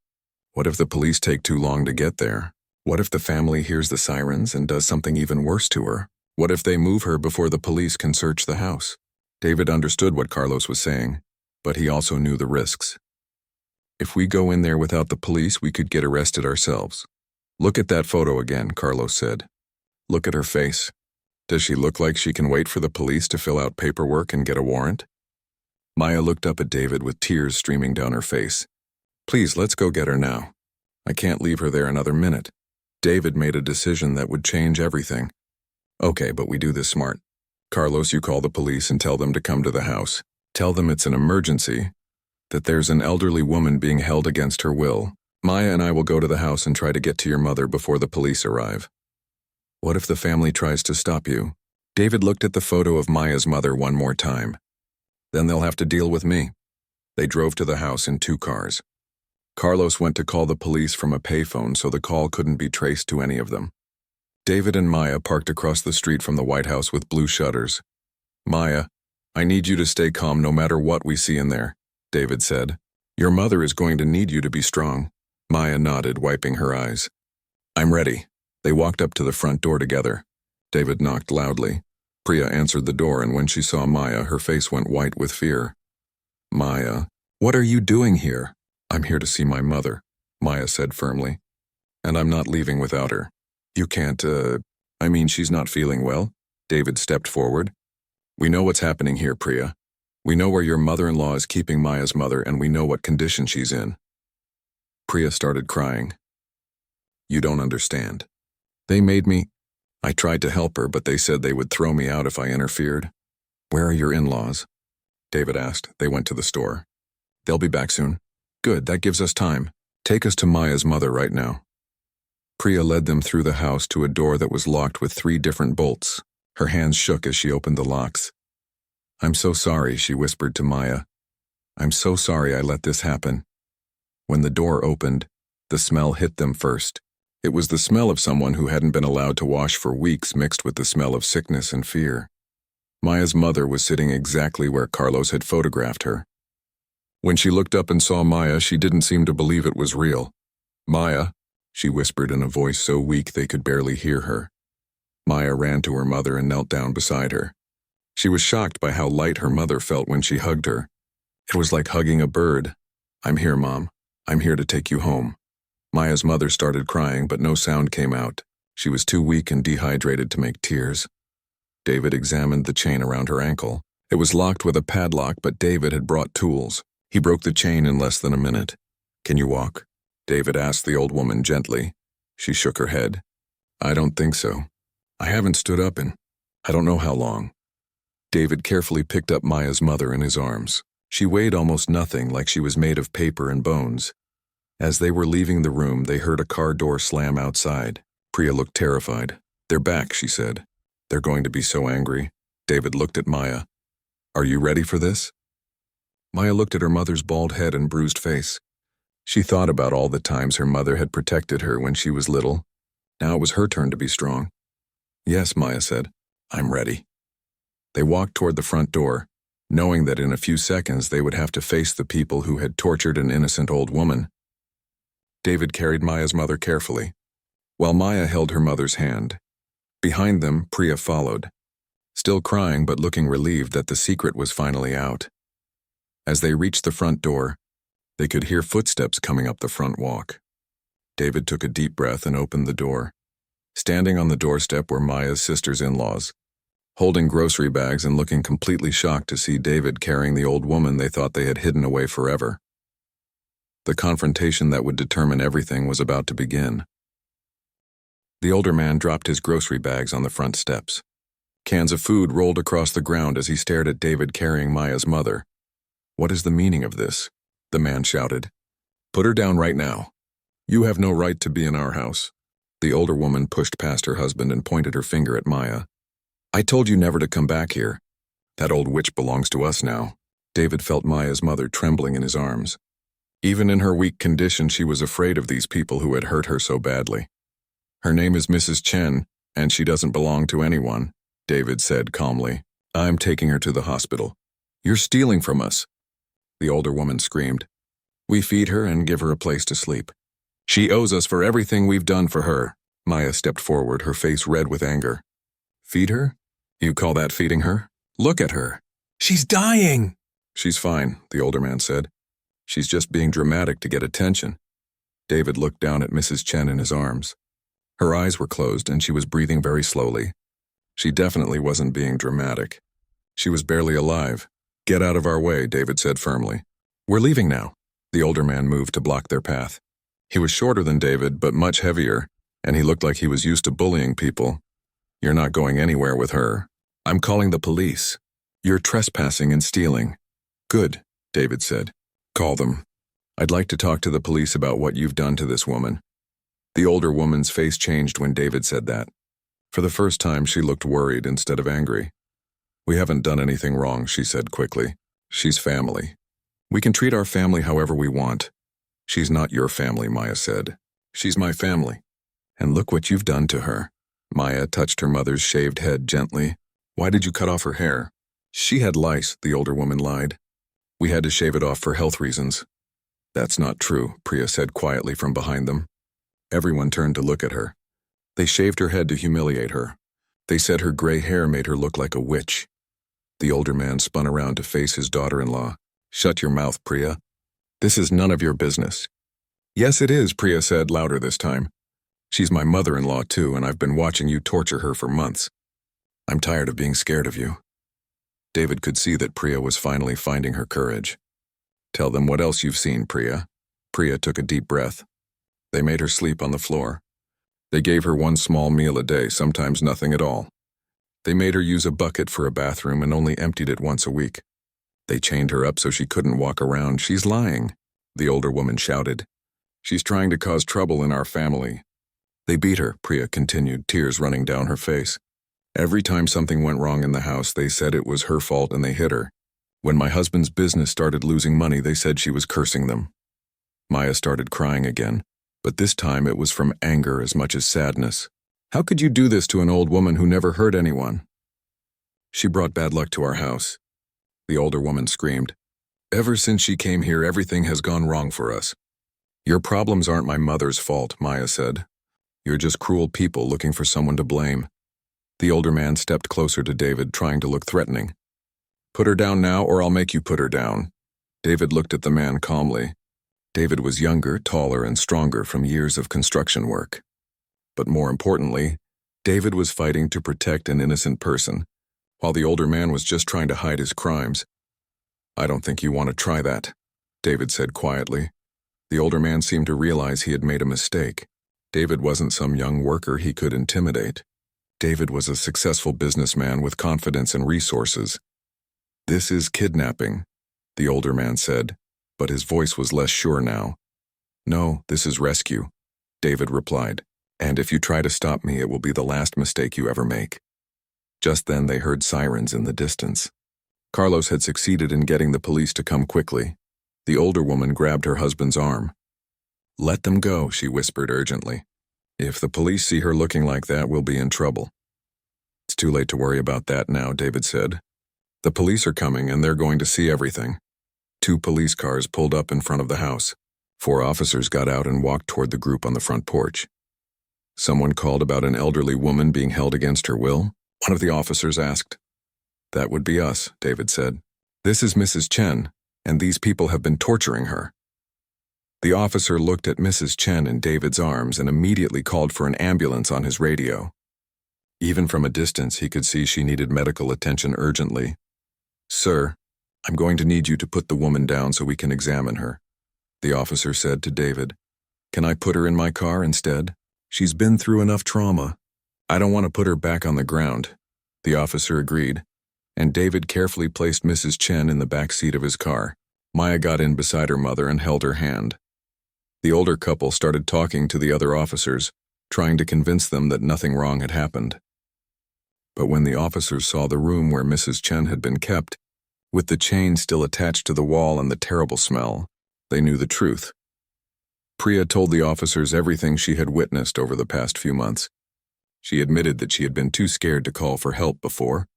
Speaker 1: What if the police take too long to get there? What if the family hears the sirens and does something even worse to her? What if they move her before the police can search the house?" David understood what Carlos was saying, but he also knew the risks. "If we go in there without the police, we could get arrested ourselves." "Look at that photo again," Carlos said. "Look at her face. Does she look like she can wait for the police to fill out paperwork and get a warrant?" Maya looked up at David with tears streaming down her face. "Please, let's go get her now. I can't leave her there another minute." David made a decision that would change everything. "Okay, but we do this smart. Carlos, you call the police and tell them to come to the house. Tell them it's an emergency, that there's an elderly woman being held against her will. Maya and I will go to the house and try to get to your mother before the police arrive." "What if the family tries to stop you?" David looked at the photo of Maya's mother one more time. "Then they'll have to deal with me." They drove to the house in 2 cars. Carlos went to call the police from a payphone so the call couldn't be traced to any of them. David and Maya parked across the street from the White House with blue shutters. "Maya, I need you to stay calm no matter what we see in there," David said. "Your mother is going to need you to be strong." Maya nodded, wiping her eyes. "I'm ready." They walked up to the front door together. David knocked loudly. Priya answered the door, and when she saw Maya, her face went white with fear. "Maya, what are you doing here?" "I'm here to see my mother," Maya said firmly. "And I'm not leaving without her." "You can't, I mean, she's not feeling well?" David stepped forward. "We know what's happening here, Priya. We know where your mother-in-law is keeping Maya's mother, and we know what condition she's in." Priya started crying. "You don't understand. They made me. I tried to help her, but they said they would throw me out if I interfered." "Where are your in-laws?" David asked. "They went to the store." "They'll be back soon." "Good, that gives us time. Take us to Maya's mother right now." Priya led them through the house to a door that was locked with 3 different bolts. Her hands shook as she opened the locks. "I'm so sorry," she whispered to Maya. "I'm so sorry I let this happen." When the door opened, the smell hit them first. It was the smell of someone who hadn't been allowed to wash for weeks, mixed with the smell of sickness and fear. Maya's mother was sitting exactly where Carlos had photographed her. When she looked up and saw Maya, she didn't seem to believe it was real. "Maya," she whispered in a voice so weak they could barely hear her. Maya ran to her mother and knelt down beside her. She was shocked by how light her mother felt when she hugged her. It was like hugging a bird. "I'm here, Mom. I'm here to take you home." Maya's mother started crying, but no sound came out. She was too weak and dehydrated to make tears. David examined the chain around her ankle. It was locked with a padlock, but David had brought tools. He broke the chain in less than a minute. "Can you walk?" David asked the old woman gently. She shook her head. "I don't think so. I haven't stood up in I don't know how long." David carefully picked up Maya's mother in his arms. She weighed almost nothing, like she was made of paper and bones. As they were leaving the room, they heard a car door slam outside. Priya looked terrified. "They're back," she said. "They're going to be so angry." David looked at Maya. "Are you ready for this?" Maya looked at her mother's bald head and bruised face. She thought about all the times her mother had protected her when she was little. Now it was her turn to be strong. "Yes," Maya said. "I'm ready." They walked toward the front door, knowing that in a few seconds they would have to face the people who had tortured an innocent old woman. David carried Maya's mother carefully, while Maya held her mother's hand. Behind them, Priya followed, still crying but looking relieved that the secret was finally out. As they reached the front door, they could hear footsteps coming up the front walk. David took a deep breath and opened the door. Standing on the doorstep were Maya's sisters-in-laws, holding grocery bags and looking completely shocked to see David carrying the old woman they thought they had hidden away forever. The confrontation that would determine everything was about to begin. The older man dropped his grocery bags on the front steps. Cans of food rolled across the ground as he stared at David carrying Maya's mother. What is the meaning of this? The man shouted. Put her down right now. You have no right to be in our house. The older woman pushed past her husband and pointed her finger at Maya. I told you never to come back here. That old witch belongs to us now. David felt Maya's mother trembling in his arms. Even in her weak condition, she was afraid of these people who had hurt her so badly. Her name is Mrs. Chen, and she doesn't belong to anyone, David said calmly. I'm taking her to the hospital. You're stealing from us. The older woman screamed. We feed her and give her a place to sleep. She owes us for everything we've done for her. Maya stepped forward, her face red with anger. Feed her? You call that feeding her? Look at her. She's dying. She's fine, the older man said. She's just being dramatic to get attention. David looked down at Mrs. Chen in his arms. Her eyes were closed and she was breathing very slowly. She definitely wasn't being dramatic. She was barely alive. Get out of our way, David said firmly. We're leaving now. The older man moved to block their path. He was shorter than David, but much heavier, and he looked like he was used to bullying people. You're not going anywhere with her. I'm calling the police. You're trespassing and stealing. Good, David said. Call them. I'd like to talk to the police about what you've done to this woman. The older woman's face changed when David said that. For the first time, she looked worried instead of angry. We haven't done anything wrong, she said quickly. She's family. We can treat our family however we want. She's not your family, Maya said. She's my family. And look what you've done to her. Maya touched her mother's shaved head gently. Why did you cut off her hair? She had lice, the older woman lied. We had to shave it off for health reasons. That's not true, Priya said quietly from behind them. Everyone turned to look at her. They shaved her head to humiliate her. They said her gray hair made her look like a witch. The older man spun around to face his daughter-in-law. Shut your mouth, Priya. This is none of your business. Yes, it is, Priya said louder this time. She's my mother-in-law too, and I've been watching you torture her for months. I'm tired of being scared of you. David could see that Priya was finally finding her courage. Tell them what else you've seen, Priya. Priya took a deep breath. They made her sleep on the floor. They gave her one small meal a day, sometimes nothing at all. They made her use a bucket for a bathroom and only emptied it once a week. They chained her up so she couldn't walk around. She's lying, the older woman shouted. She's trying to cause trouble in our family. They beat her, Priya continued, tears running down her face. Every time something went wrong in the house, they said it was her fault and they hit her. When my husband's business started losing money, they said she was cursing them. Maya started crying again, but this time it was from anger as much as sadness. How could you do this to an old woman who never hurt anyone? She brought bad luck to our house. The older woman screamed. Ever since she came here, everything has gone wrong for us. Your problems aren't my mother's fault, Maya said. You're just cruel people looking for someone to blame. The older man stepped closer to David, trying to look threatening. Put her down now, or I'll make you put her down. David looked at the man calmly. David was younger, taller, and stronger from years of construction work. But more importantly, David was fighting to protect an innocent person, while the older man was just trying to hide his crimes. I don't think you want to try that, David said quietly. The older man seemed to realize he had made a mistake. David wasn't some young worker he could intimidate. David was a successful businessman with confidence and resources. This is kidnapping, the older man said, but his voice was less sure now. No, this is rescue, David replied. And if you try to stop me, it will be the last mistake you ever make. Just then they heard sirens in the distance. Carlos had succeeded in getting the police to come quickly. The older woman grabbed her husband's arm. Let them go, she whispered urgently. If the police see her looking like that, we'll be in trouble. It's too late to worry about that now, David said. The police are coming and they're going to see everything. 2 police cars pulled up in front of the house. 4 officers got out and walked toward the group on the front porch. Someone called about an elderly woman being held against her will? One of the officers asked. That would be us, David said. This is Mrs. Chen, and these people have been torturing her. The officer looked at Mrs. Chen in David's arms and immediately called for an ambulance on his radio. Even from a distance, he could see she needed medical attention urgently. Sir, I'm going to need you to put the woman down so we can examine her, the officer said to David. Can I put her in my car instead? She's been through enough trauma. I don't want to put her back on the ground, the officer agreed, and David carefully placed Mrs. Chen in the back seat of his car. Maya got in beside her mother and held her hand. The older couple started talking to the other officers, trying to convince them that nothing wrong had happened. But when the officers saw the room where Mrs. Chen had been kept, with the chain still attached to the wall and the terrible smell, they knew the truth. Priya told the officers everything she had witnessed over the past few months. She admitted that she had been too scared to call for help before,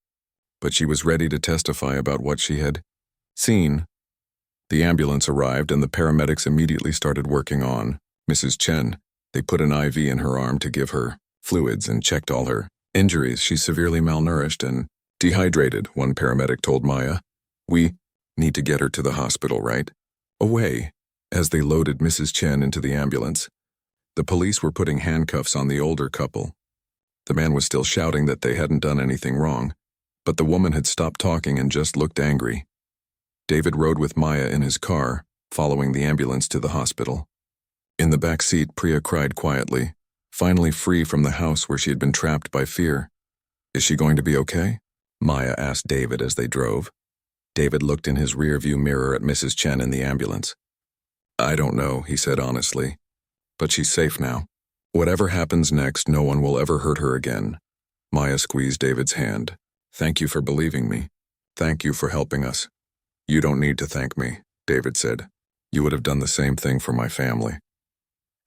Speaker 1: but she was ready to testify about what she had seen. The ambulance arrived and the paramedics immediately started working on Mrs. Chen. They put an IV in her arm to give her fluids and checked all her injuries. She's severely malnourished and dehydrated, one paramedic told Maya. We need to get her to the hospital right away. As they loaded Mrs. Chen into the ambulance, the police were putting handcuffs on the older couple. The man was still shouting that they hadn't done anything wrong, but the woman had stopped talking and just looked angry. David rode with Maya in his car, following the ambulance to the hospital. In the back seat, Priya cried quietly, finally free from the house where she had been trapped by fear. Is she going to be okay? Maya asked David as they drove. David looked in his rearview mirror at Mrs. Chen in the ambulance. I don't know, he said honestly, but she's safe now. Whatever happens next, no one will ever hurt her again. Maya squeezed David's hand. Thank you for believing me. Thank you for helping us. You don't need to thank me, David said. You would have done the same thing for my family.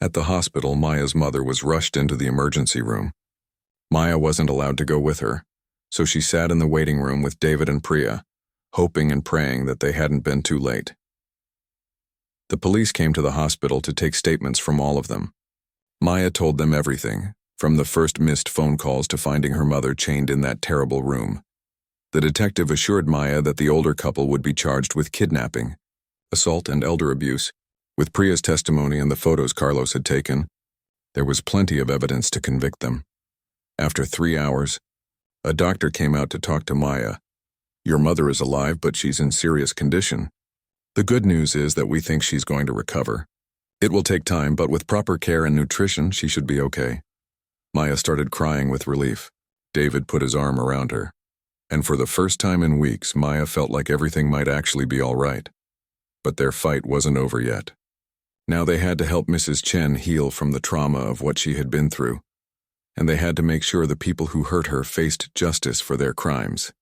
Speaker 1: At the hospital, Maya's mother was rushed into the emergency room. Maya wasn't allowed to go with her, so she sat in the waiting room with David and Priya, hoping and praying that they hadn't been too late. The police came to the hospital to take statements from all of them. Maya told them everything, from the first missed phone calls to finding her mother chained in that terrible room. The detective assured Maya that the older couple would be charged with kidnapping, assault, and elder abuse. With Priya's testimony and the photos Carlos had taken, there was plenty of evidence to convict them. After 3 hours, a doctor came out to talk to Maya. Your mother is alive, but she's in serious condition. The good news is that we think she's going to recover. It will take time, but with proper care and nutrition, she should be okay. Maya started crying with relief. David put his arm around her. And for the first time in weeks, Maya felt like everything might actually be all right. But their fight wasn't over yet. Now they had to help Mrs. Chen heal from the trauma of what she had been through. And they had to make sure the people who hurt her faced justice for their crimes.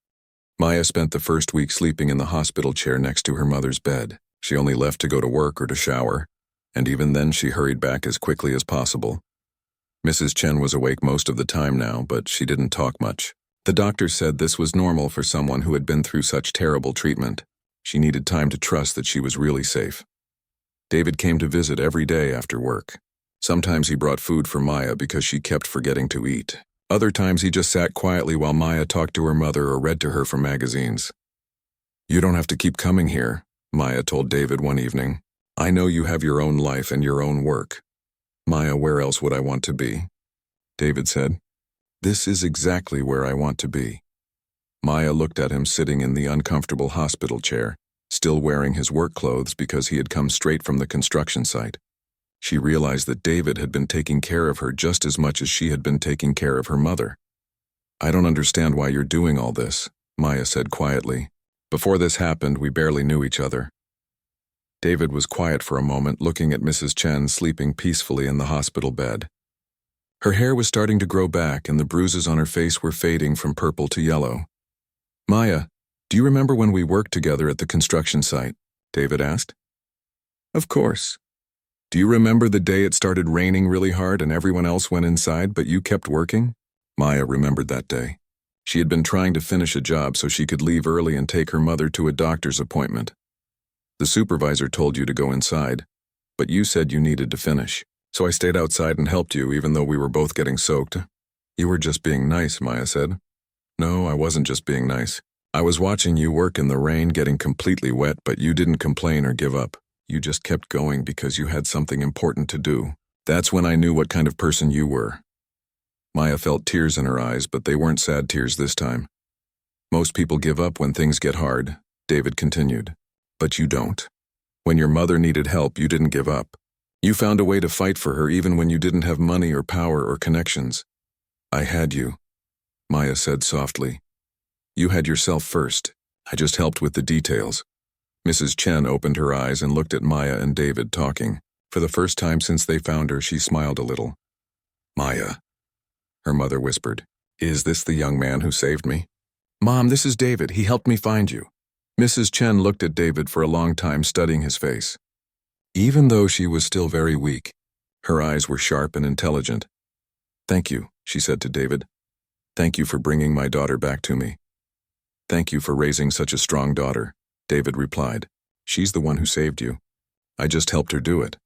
Speaker 1: Maya spent the first week sleeping in the hospital chair next to her mother's bed. She only left to go to work or to shower, and even then she hurried back as quickly as possible. Mrs. Chen was awake most of the time now, but she didn't talk much. The doctor said this was normal for someone who had been through such terrible treatment. She needed time to trust that she was really safe. David came to visit every day after work. Sometimes he brought food for Maya because she kept forgetting to eat. Other times he just sat quietly while Maya talked to her mother or read to her from magazines. You don't have to keep coming here, Maya told David one evening. I know you have your own life and your own work. Maya, where else would I want to be? David said, This is exactly where I want to be. Maya looked at him sitting in the uncomfortable hospital chair, still wearing his work clothes because he had come straight from the construction site. She realized that David had been taking care of her just as much as she had been taking care of her mother. I don't understand why you're doing all this, Maya said quietly. Before this happened, we barely knew each other. David was quiet for a moment, looking at Mrs. Chen sleeping peacefully in the hospital bed. Her hair was starting to grow back and the bruises on her face were fading from purple to yellow. Maya, do you remember when we worked together at the construction site? David asked. Of course. Do you remember the day it started raining really hard and everyone else went inside, but you kept working? Maya remembered that day. She had been trying to finish a job so she could leave early and take her mother to a doctor's appointment. The supervisor told you to go inside, but you said you needed to finish. So I stayed outside and helped you even though we were both getting soaked. You were just being nice, Maya said. No, I wasn't just being nice. I was watching you work in the rain getting completely wet, but you didn't complain or give up. You just kept going because you had something important to do. That's when I knew what kind of person you were. Maya felt tears in her eyes, but they weren't sad tears this time. Most people give up when things get hard, David continued. But you don't. When your mother needed help, you didn't give up. You found a way to fight for her even when you didn't have money or power or connections. I had you, Maya said softly. You had yourself first. I just helped with the details. Mrs. Chen opened her eyes and looked at Maya and David talking. For the first time since they found her, she smiled a little. Maya, her mother whispered. Is this the young man who saved me? Mom, this is David. He helped me find you. Mrs. Chen looked at David for a long time, studying his face. Even though she was still very weak, her eyes were sharp and intelligent. Thank you, she said to David. Thank you for bringing my daughter back to me. Thank you for raising such a strong daughter, David replied. She's the one who saved you. I just helped her do it.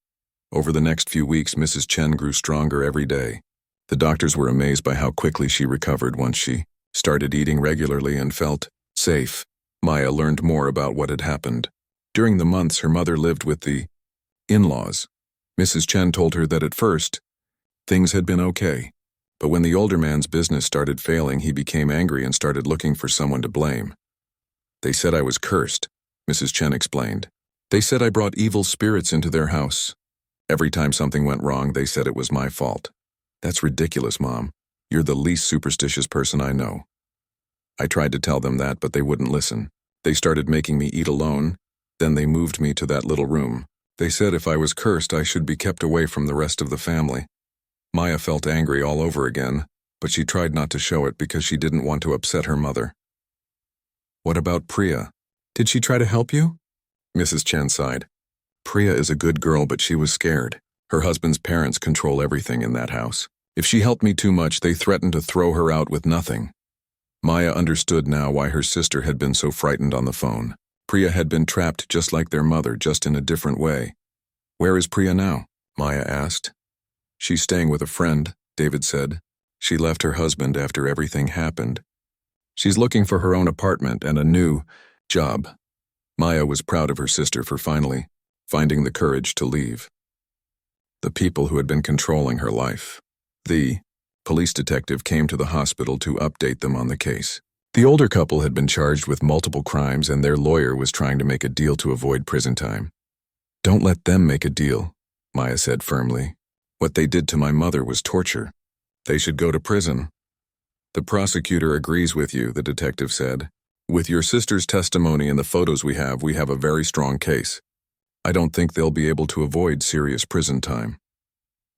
Speaker 1: Over the next few weeks, Mrs. Chen grew stronger every day. The doctors were amazed by how quickly she recovered once she started eating regularly and felt safe. Maya learned more about what had happened. During the months her mother lived with the in-laws, Mrs. Chen told her that at first, things had been okay. But when the older man's business started failing, he became angry and started looking for someone to blame. They said I was cursed, Mrs. Chen explained. They said I brought evil spirits into their house. Every time something went wrong, they said it was my fault. That's ridiculous, Mom. You're the least superstitious person I know. I tried to tell them that, but they wouldn't listen. They started making me eat alone. Then they moved me to that little room. They said if I was cursed, I should be kept away from the rest of the family. Maya felt angry all over again, but she tried not to show it because she didn't want to upset her mother. What about Priya? Did she try to help you? Mrs. Chen sighed. Priya is a good girl, but she was scared. Her husband's parents control everything in that house. If she helped me too much, they threatened to throw her out with nothing. Maya understood now why her sister had been so frightened on the phone. Priya had been trapped just like their mother, just in a different way. Where is Priya now? Maya asked. She's staying with a friend, David said. She left her husband after everything happened. She's looking for her own apartment and a new job. Maya was proud of her sister for finally finding the courage to leave. The people who had been controlling her life. The police detective came to the hospital to update them on the case. The older couple had been charged with multiple crimes, and their lawyer was trying to make a deal to avoid prison time. Don't let them make a deal, Maya said firmly. What they did to my mother was torture. They should go to prison. The prosecutor agrees with you, the detective said. With your sister's testimony and the photos we have a very strong case. I don't think they'll be able to avoid serious prison time.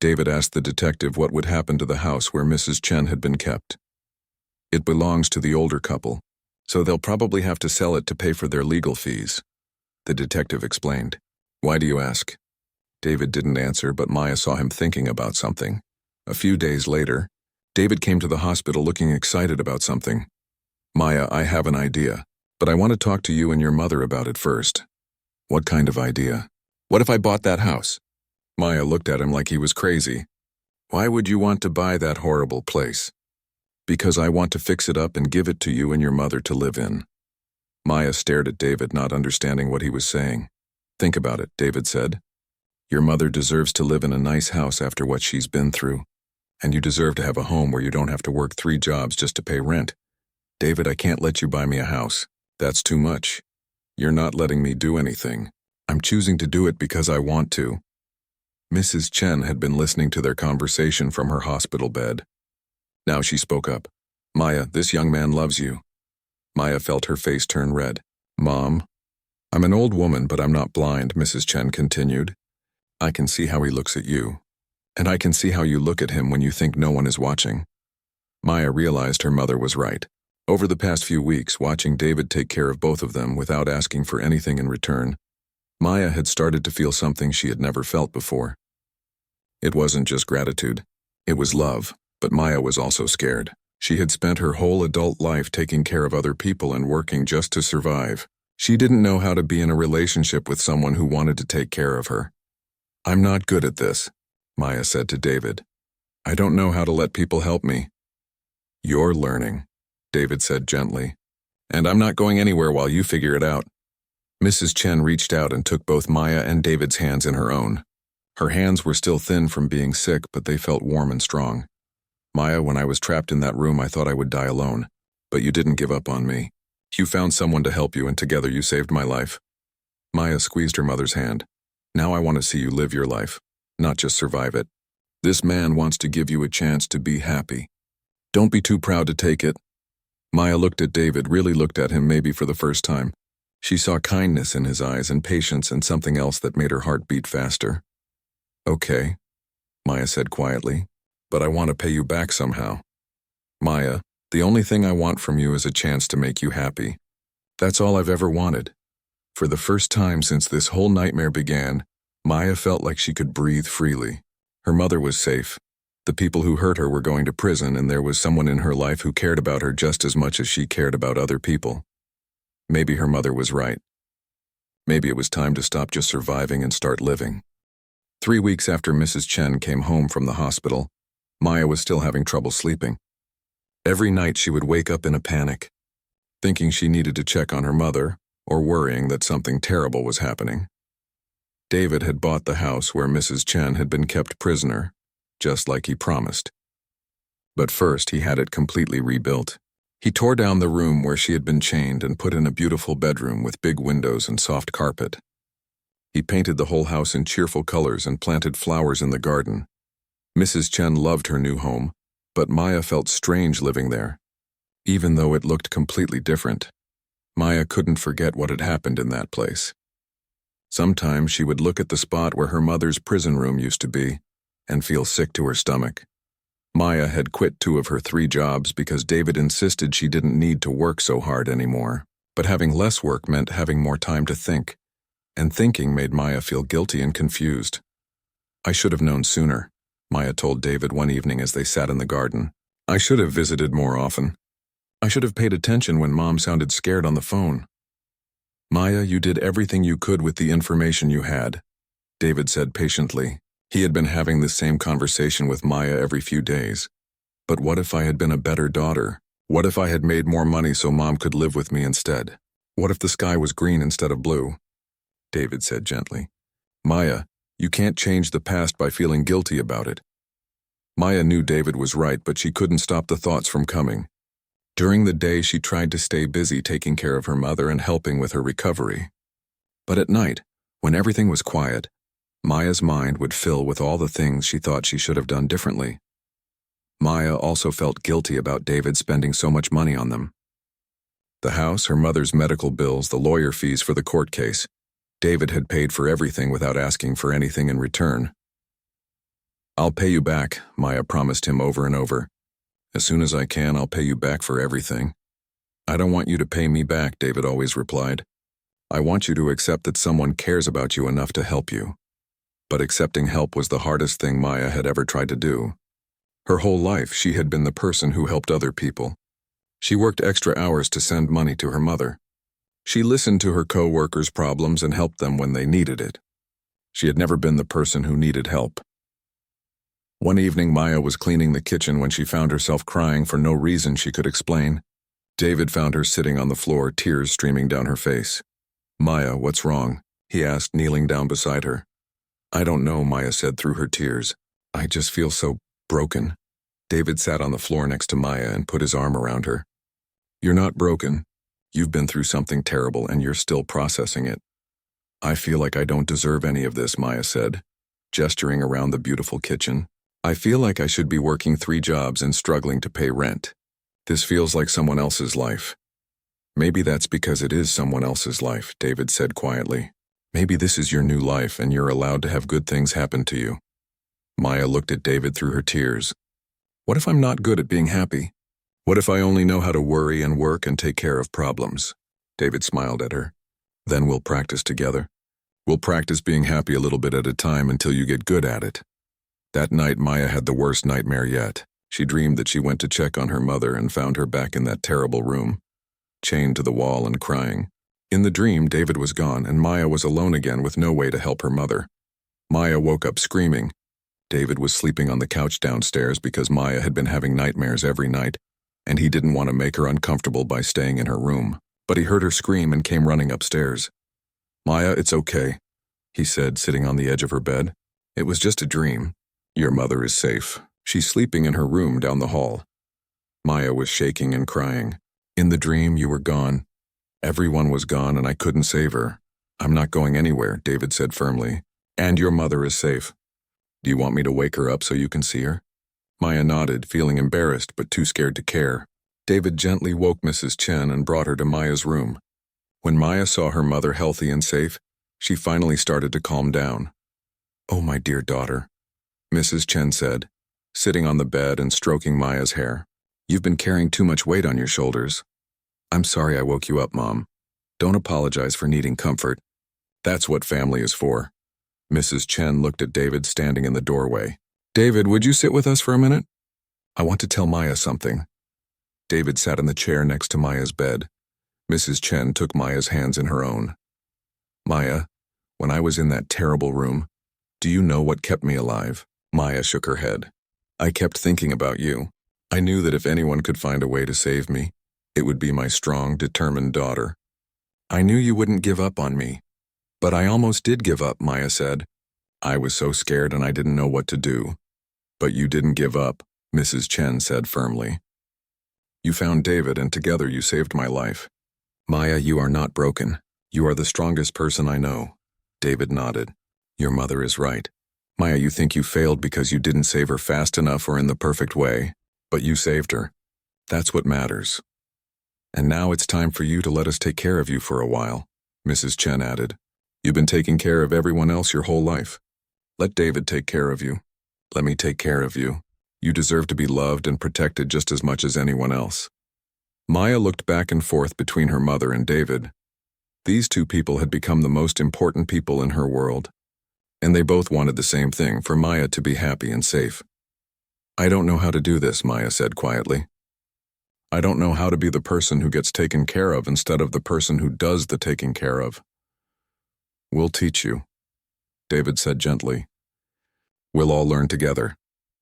Speaker 1: David asked the detective what would happen to the house where Mrs. Chen had been kept. It belongs to the older couple, so they'll probably have to sell it to pay for their legal fees, the detective explained. Why do you ask? David didn't answer, but Maya saw him thinking about something. A few days later, David came to the hospital looking excited about something. Maya, I have an idea, but I want to talk to you and your mother about it first. What kind of idea? What if I bought that house? Maya looked at him like he was crazy. Why would you want to buy that horrible place? Because I want to fix it up and give it to you and your mother to live in. Maya stared at David, not understanding what he was saying. Think about it, David said. Your mother deserves to live in a nice house after what she's been through. And you deserve to have a home where you don't have to work 3 jobs just to pay rent. David, I can't let you buy me a house. That's too much. You're not letting me do anything. I'm choosing to do it because I want to. Mrs. Chen had been listening to their conversation from her hospital bed. Now she spoke up. Maya, this young man loves you. Maya felt her face turn red. Mom? I'm an old woman, but I'm not blind, Mrs. Chen continued. I can see how he looks at you. And I can see how you look at him when you think no one is watching. Maya realized her mother was right. Over the past few weeks, watching David take care of both of them without asking for anything in return, Maya had started to feel something she had never felt before. It wasn't just gratitude. It was love, but Maya was also scared. She had spent her whole adult life taking care of other people and working just to survive. She didn't know how to be in a relationship with someone who wanted to take care of her. I'm not good at this, Maya said to David. I don't know how to let people help me. You're learning, David said gently. And I'm not going anywhere while you figure it out. Mrs. Chen reached out and took both Maya and David's hands in her own. Her hands were still thin from being sick, but they felt warm and strong. Maya, when I was trapped in that room, I thought I would die alone. But you didn't give up on me. You found someone to help you, and together you saved my life. Maya squeezed her mother's hand. Now I want to see you live your life, not just survive it. This man wants to give you a chance to be happy. Don't be too proud to take it. Maya looked at David, really looked at him maybe for the first time. She saw kindness in his eyes and patience and something else that made her heart beat faster. "Okay," Maya said quietly, "but I want to pay you back somehow." "Maya, the only thing I want from you is a chance to make you happy. That's all I've ever wanted." For the first time since this whole nightmare began, Maya felt like she could breathe freely. Her mother was safe. The people who hurt her were going to prison, and there was someone in her life who cared about her just as much as she cared about other people. Maybe her mother was right. Maybe it was time to stop just surviving and start living. 3 weeks after Mrs. Chen came home from the hospital, Maya was still having trouble sleeping. Every night she would wake up in a panic, thinking she needed to check on her mother or worrying that something terrible was happening. David had bought the house where Mrs. Chen had been kept prisoner, just like he promised. But first he had it completely rebuilt. He tore down the room where she had been chained and put in a beautiful bedroom with big windows and soft carpet. He painted the whole house in cheerful colors and planted flowers in the garden. Mrs. Chen loved her new home, but Maya felt strange living there. Even though it looked completely different, Maya couldn't forget what had happened in that place. Sometimes she would look at the spot where her mother's prison room used to be and feel sick to her stomach. Maya had quit 2 of her 3 jobs because David insisted she didn't need to work so hard anymore. But having less work meant having more time to think, and thinking made Maya feel guilty and confused. "I should have known sooner," Maya told David one evening as they sat in the garden. "I should have visited more often. I should have paid attention when Mom sounded scared on the phone." "Maya, you did everything you could with the information you had," David said patiently. He had been having the same conversation with Maya every few days. "But what if I had been a better daughter? What if I had made more money so Mom could live with me instead? What if the sky was green instead of blue?" David said gently. "Maya, you can't change the past by feeling guilty about it." Maya knew David was right, but she couldn't stop the thoughts from coming. During the day, she tried to stay busy taking care of her mother and helping with her recovery. But at night, when everything was quiet, Maya's mind would fill with all the things she thought she should have done differently. Maya also felt guilty about David spending so much money on them. The house, her mother's medical bills, the lawyer fees for the court case. David had paid for everything without asking for anything in return. "I'll pay you back," Maya promised him over and over. "As soon as I can, I'll pay you back for everything." "I don't want you to pay me back," David always replied. "I want you to accept that someone cares about you enough to help you." But accepting help was the hardest thing Maya had ever tried to do. Her whole life, she had been the person who helped other people. She worked extra hours to send money to her mother. She listened to her co-workers' problems and helped them when they needed it. She had never been the person who needed help. One evening, Maya was cleaning the kitchen when she found herself crying for no reason she could explain. David found her sitting on the floor, tears streaming down her face. "Maya, what's wrong?" he asked, kneeling down beside her. "I don't know," Maya said through her tears. "I just feel so broken." David sat on the floor next to Maya and put his arm around her. "You're not broken. You've been through something terrible and you're still processing it." "I feel like I don't deserve any of this," Maya said, gesturing around the beautiful kitchen. "I feel like I should be working 3 jobs and struggling to pay rent. This feels like someone else's life." "Maybe that's because it is someone else's life," David said quietly. "Maybe this is your new life and you're allowed to have good things happen to you." Maya looked at David through her tears. "What if I'm not good at being happy? What if I only know how to worry and work and take care of problems?" David smiled at her. "Then we'll practice together. We'll practice being happy a little bit at a time until you get good at it." That night, Maya had the worst nightmare yet. She dreamed that she went to check on her mother and found her back in that terrible room, chained to the wall and crying. In the dream, David was gone, and Maya was alone again with no way to help her mother. Maya woke up screaming. David was sleeping on the couch downstairs because Maya had been having nightmares every night, and he didn't want to make her uncomfortable by staying in her room. But he heard her scream and came running upstairs. "Maya, it's okay," he said, sitting on the edge of her bed. "It was just a dream. Your mother is safe. She's sleeping in her room down the hall." Maya was shaking and crying. "In the dream, you were gone. Everyone was gone and I couldn't save her. I'm not going anywhere," David said firmly. "And your mother is safe. Do you want me to wake her up so you can see her?" Maya nodded, feeling embarrassed but too scared to care. David gently woke Mrs. Chen and brought her to Maya's room. When Maya saw her mother healthy and safe, she finally started to calm down. "Oh, my dear daughter," Mrs. Chen said, sitting on the bed and stroking Maya's hair. "You've been carrying too much weight on your shoulders." "I'm sorry I woke you up, Mom. Don't apologize for needing comfort. That's what family is for." Mrs. Chen looked at David standing in the doorway. "David, would you sit with us for a minute? I want to tell Maya something." David sat in the chair next to Maya's bed. Mrs. Chen took Maya's hands in her own. "Maya, when I was in that terrible room, do you know what kept me alive?" Maya shook her head. "I kept thinking about you. I knew that if anyone could find a way to save me, it would be my strong, determined daughter. I knew you wouldn't give up on me. But I almost did give up," Maya said. "I was so scared and I didn't know what to do." "But you didn't give up," Mrs. Chen said firmly. "You found David and together you saved my life. Maya, you are not broken. You are the strongest person I know." David nodded. "Your mother is right. Maya, you think you failed because you didn't save her fast enough or in the perfect way, but you saved her. That's what matters. And now it's time for you to let us take care of you for a while," Mrs. Chen added. "You've been taking care of everyone else your whole life. Let David take care of you. Let me take care of you. You deserve to be loved and protected just as much as anyone else." Maya looked back and forth between her mother and David. These two people had become the most important people in her world, and they both wanted the same thing, for Maya to be happy and safe. "I don't know how to do this," Maya said quietly. "I don't know how to be the person who gets taken care of instead of the person who does the taking care of." "We'll teach you," David said gently. "We'll all learn together."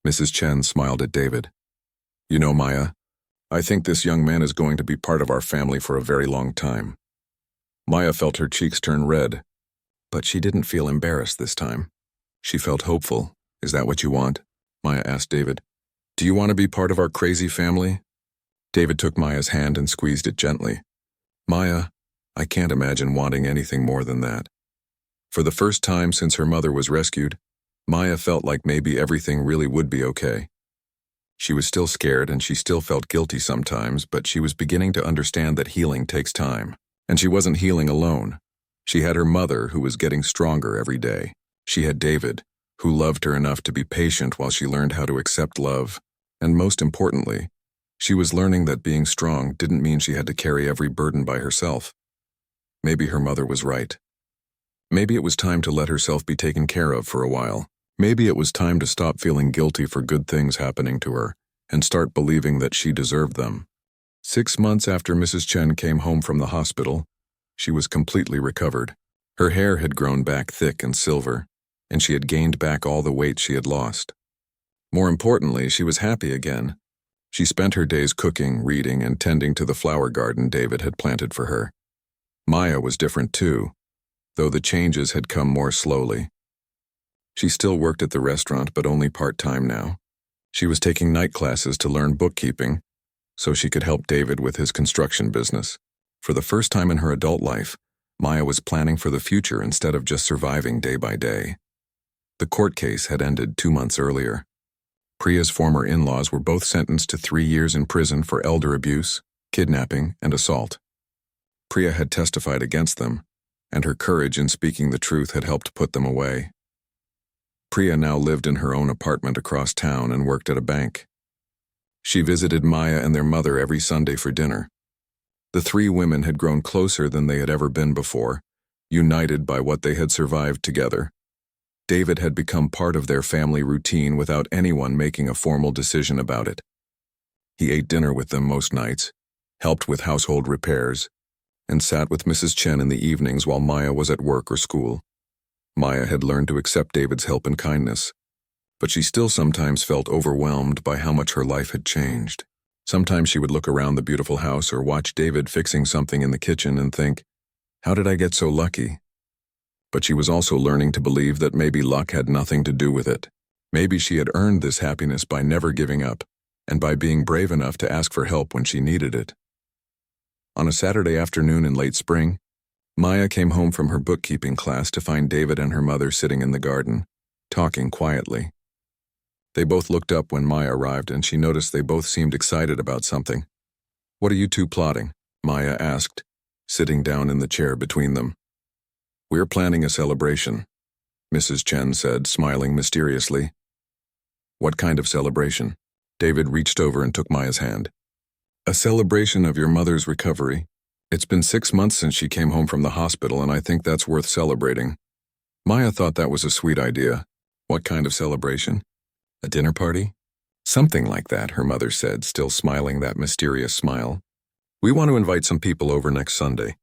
Speaker 1: Mrs. Chen smiled at David. "You know, Maya, I think this young man is going to be part of our family for a very long time." Maya felt her cheeks turn red, but she didn't feel embarrassed this time. She felt hopeful. "Is that what you want?" Maya asked David. "Do you want to be part of our crazy family?" David took Maya's hand and squeezed it gently. "Maya, I can't imagine wanting anything more than that." For the first time since her mother was rescued, Maya felt like maybe everything really would be okay. She was still scared and she still felt guilty sometimes, but she was beginning to understand that healing takes time. And she wasn't healing alone. She had her mother, who was getting stronger every day. She had David, who loved her enough to be patient while she learned how to accept love. And most importantly, she was learning that being strong didn't mean she had to carry every burden by herself. Maybe her mother was right. Maybe it was time to let herself be taken care of for a while. Maybe it was time to stop feeling guilty for good things happening to her and start believing that she deserved them. 6 months after Mrs. Chen came home from the hospital, she was completely recovered. Her hair had grown back thick and silver, and she had gained back all the weight she had lost. More importantly, she was happy again. She spent her days cooking, reading, and tending to the flower garden David had planted for her. Maya was different too, though the changes had come more slowly. She still worked at the restaurant, but only part-time now. She was taking night classes to learn bookkeeping, so she could help David with his construction business. For the first time in her adult life, Maya was planning for the future instead of just surviving day by day. The court case had ended 2 months earlier. Priya's former in-laws were both sentenced to 3 years in prison for elder abuse, kidnapping, and assault. Priya had testified against them, and her courage in speaking the truth had helped put them away. Priya now lived in her own apartment across town and worked at a bank. She visited Maya and their mother every Sunday for dinner. The 3 women had grown closer than they had ever been before, united by what they had survived together. David had become part of their family routine without anyone making a formal decision about it. He ate dinner with them most nights, helped with household repairs, and sat with Mrs. Chen in the evenings while Maya was at work or school. Maya had learned to accept David's help and kindness, but she still sometimes felt overwhelmed by how much her life had changed. Sometimes she would look around the beautiful house or watch David fixing something in the kitchen and think, "How did I get so lucky?" But she was also learning to believe that maybe luck had nothing to do with it. Maybe she had earned this happiness by never giving up and by being brave enough to ask for help when she needed it. On a Saturday afternoon in late spring, Maya came home from her bookkeeping class to find David and her mother sitting in the garden, talking quietly. They both looked up when Maya arrived, and she noticed they both seemed excited about something. "What are you two plotting?" Maya asked. sitting down in the chair between them. "We're planning a celebration," Mrs. Chen said, smiling mysteriously. "What kind of celebration?" David reached over and took Maya's hand. "A celebration of your mother's recovery. It's been 6 months since she came home from the hospital, and I think that's worth celebrating." Maya thought that was a sweet idea. "What kind of celebration? A dinner party?" "Something like that," her mother said, still smiling that mysterious smile. "We want to invite some people over next Sunday.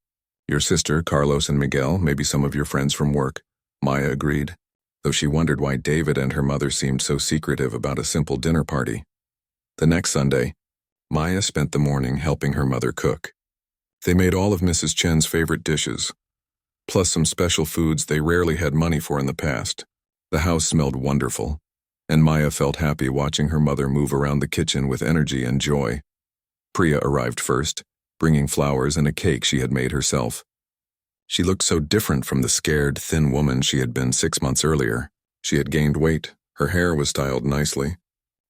Speaker 1: Your sister, Carlos, and Miguel, maybe some of your friends from work." Maya agreed, though she wondered why David and her mother seemed so secretive about a simple dinner party. The next Sunday, Maya spent the morning helping her mother cook. They made all of Mrs. Chen's favorite dishes, plus some special foods they rarely had money for in the past. The house smelled wonderful, and Maya felt happy watching her mother move around the kitchen with energy and joy. Priya arrived first, bringing flowers and a cake she had made herself. She looked so different from the scared, thin woman she had been 6 months earlier. She had gained weight, her hair was styled nicely,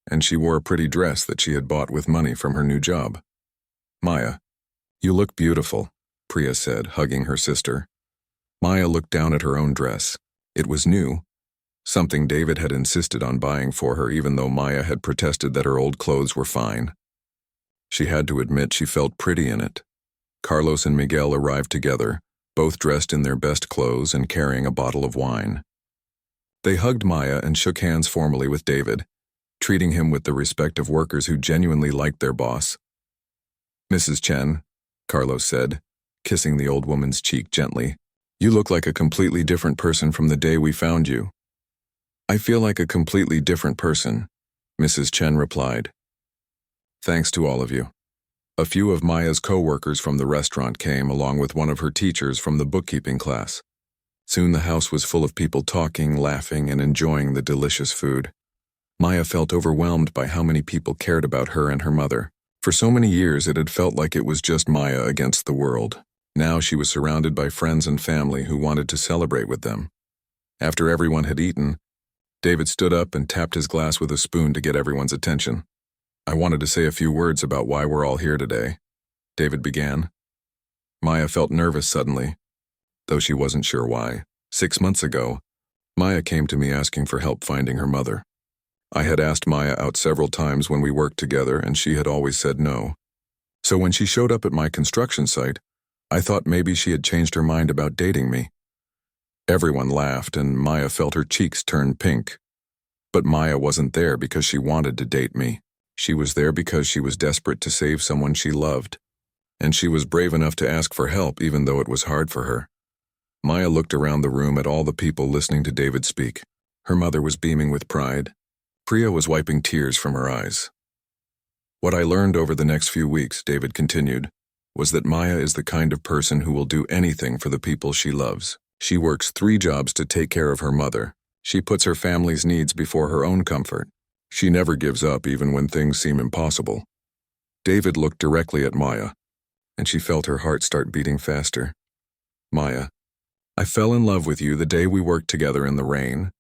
Speaker 1: and she wore a pretty dress that she had bought with money from her new job. "Maya, you look beautiful," Priya said, hugging her sister. Maya looked down at her own dress. It was new, something David had insisted on buying for her even though Maya had protested that her old clothes were fine. She had to admit she felt pretty in it. Carlos and Miguel arrived together, both dressed in their best clothes and carrying a bottle of wine. They hugged Maya and shook hands formally with David, treating him with the respect of workers who genuinely liked their boss. "Mrs. Chen," Carlos said, kissing the old woman's cheek gently, "you look like a completely different person from the day we found you." "I feel like a completely different person," Mrs. Chen replied. "Thanks to all of you." A few of Maya's co-workers from the restaurant came, along with one of her teachers from the bookkeeping class. Soon the house was full of people talking, laughing, and enjoying the delicious food. Maya felt overwhelmed by how many people cared about her and her mother. For so many years it had felt like it was just Maya against the world. Now she was surrounded by friends and family who wanted to celebrate with them. After everyone had eaten, David stood up and tapped his glass with a spoon to get everyone's attention. "I wanted to say a few words about why we're all here today," David began. Maya felt nervous suddenly, though she wasn't sure why. 6 months ago, Maya came to me asking for help finding her mother. I had asked Maya out several times when we worked together, and she had always said no. So when she showed up at my construction site, I thought maybe she had changed her mind about dating me. Everyone laughed, and Maya felt her cheeks turn pink. But Maya wasn't there because she wanted to date me. She was there because she was desperate to save someone she loved, and she was brave enough to ask for help even though it was hard for her. Maya looked around the room at all the people listening to David speak. Her mother was beaming with pride. Priya was wiping tears from her eyes. "What I learned over the next few weeks," David continued, "was that Maya is the kind of person who will do anything for the people she loves. She works 3 jobs to take care of her mother. She puts her family's needs before her own comfort. She never gives up even when things seem impossible." David looked directly at Maya, and she felt her heart start beating faster. "Maya, I fell in love with you the day we worked together in the rain,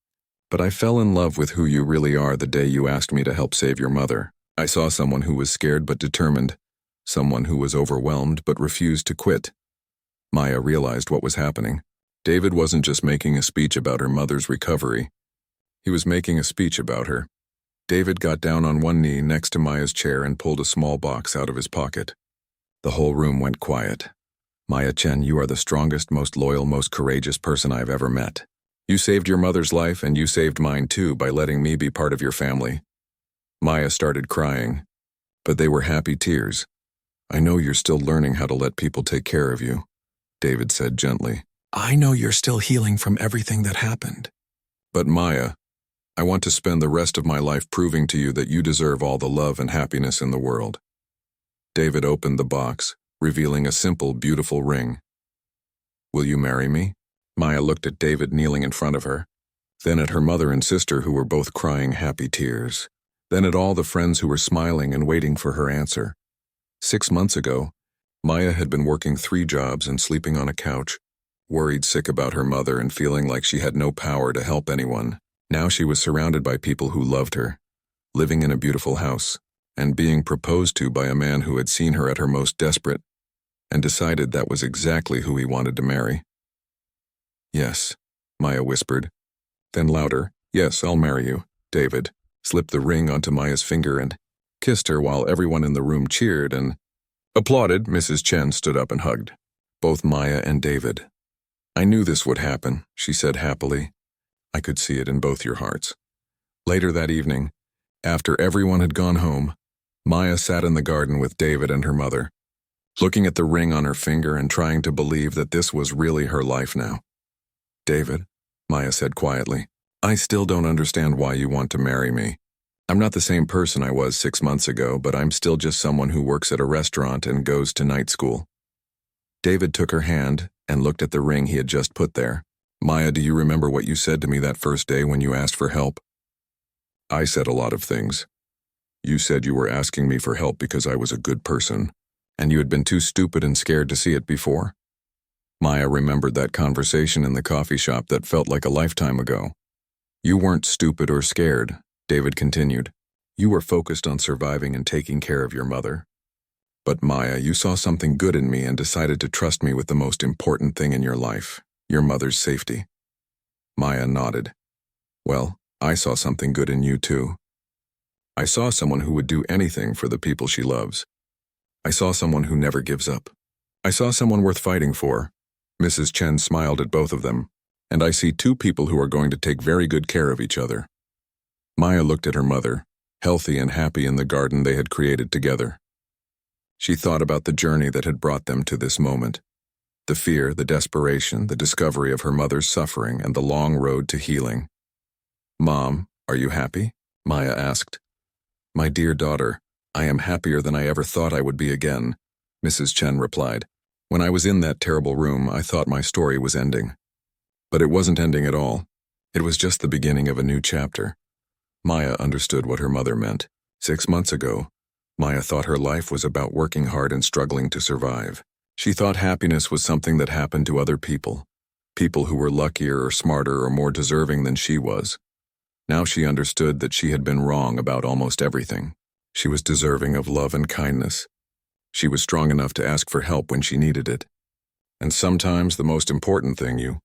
Speaker 1: but I fell in love with who you really are the day you asked me to help save your mother. I saw someone who was scared but determined, someone who was overwhelmed but refused to quit." Maya realized what was happening. David wasn't just making a speech about her mother's recovery. He was making a speech about her. David got down on one knee next to Maya's chair and pulled a small box out of his pocket. The whole room went quiet. "Maya Chen, you are the strongest, most loyal, most courageous person I've ever met. You saved your mother's life, and you saved mine too by letting me be part of your family." Maya started crying, but they were happy tears. "I know you're still learning how to let people take care of you," David said gently. "I know you're still healing from everything that happened. But Maya, I want to spend the rest of my life proving to you that you deserve all the love and happiness in the world." David opened the box, revealing a simple, beautiful ring. "Will you marry me?" Maya looked at David kneeling in front of her, then at her mother and sister who were both crying happy tears, then at all the friends who were smiling and waiting for her answer. 6 months ago, Maya had been working 3 jobs and sleeping on a couch, worried sick about her mother and feeling like she had no power to help anyone. Now she was surrounded by people who loved her, living in a beautiful house, and being proposed to by a man who had seen her at her most desperate. and decided that was exactly who he wanted to marry. Yes, Maya whispered. Then louder, yes, I'll marry you, David slipped the ring onto Maya's finger and kissed her while everyone in the room cheered and applauded. Mrs. Chen stood up and hugged both Maya and David. I knew this would happen, she said happily. I could see it in both your hearts. Later that evening, after everyone had gone home, Maya sat in the garden with David and her mother, looking at the ring on her finger and trying to believe that this was really her life now. David, Maya said quietly, I still don't understand why you want to marry me. I'm not the same person I was 6 months ago, but I'm still just someone who works at a restaurant and goes to night school. David took her hand and looked at the ring he had just put there. Maya, do you remember what you said to me that first day when you asked for help? I said a lot of things. You said you were asking me for help because I was a good person, and you had been too stupid and scared to see it before. Maya remembered that conversation in the coffee shop that felt like a lifetime ago. You weren't stupid or scared, David continued. You were focused on surviving and taking care of your mother. But Maya, you saw something good in me and decided to trust me with the most important thing in your life, your mother's safety. Maya nodded. Well, I saw something good in you too. I saw someone who would do anything for the people she loves. I saw someone who never gives up. I saw someone worth fighting for. Mrs. Chen smiled at both of them. And I see two people who are going to take very good care of each other. Maya looked at her mother, healthy and happy in the garden they had created together. She thought about the journey that had brought them to this moment. The fear, the desperation, the discovery of her mother's suffering, and the long road to healing. Mom, are you happy? Maya asked. My dear daughter, I am happier than I ever thought I would be again, Mrs. Chen replied. When I was in that terrible room, I thought my story was ending. But it wasn't ending at all. It was just the beginning of a new chapter. Maya understood what her mother meant. 6 months ago, Maya thought her life was about working hard and struggling to survive. She thought happiness was something that happened to other people, people who were luckier or smarter or more deserving than she was. Now she understood that she had been wrong about almost everything. She was deserving of love and kindness. She was strong enough to ask for help when she needed it. And sometimes the most important thing, you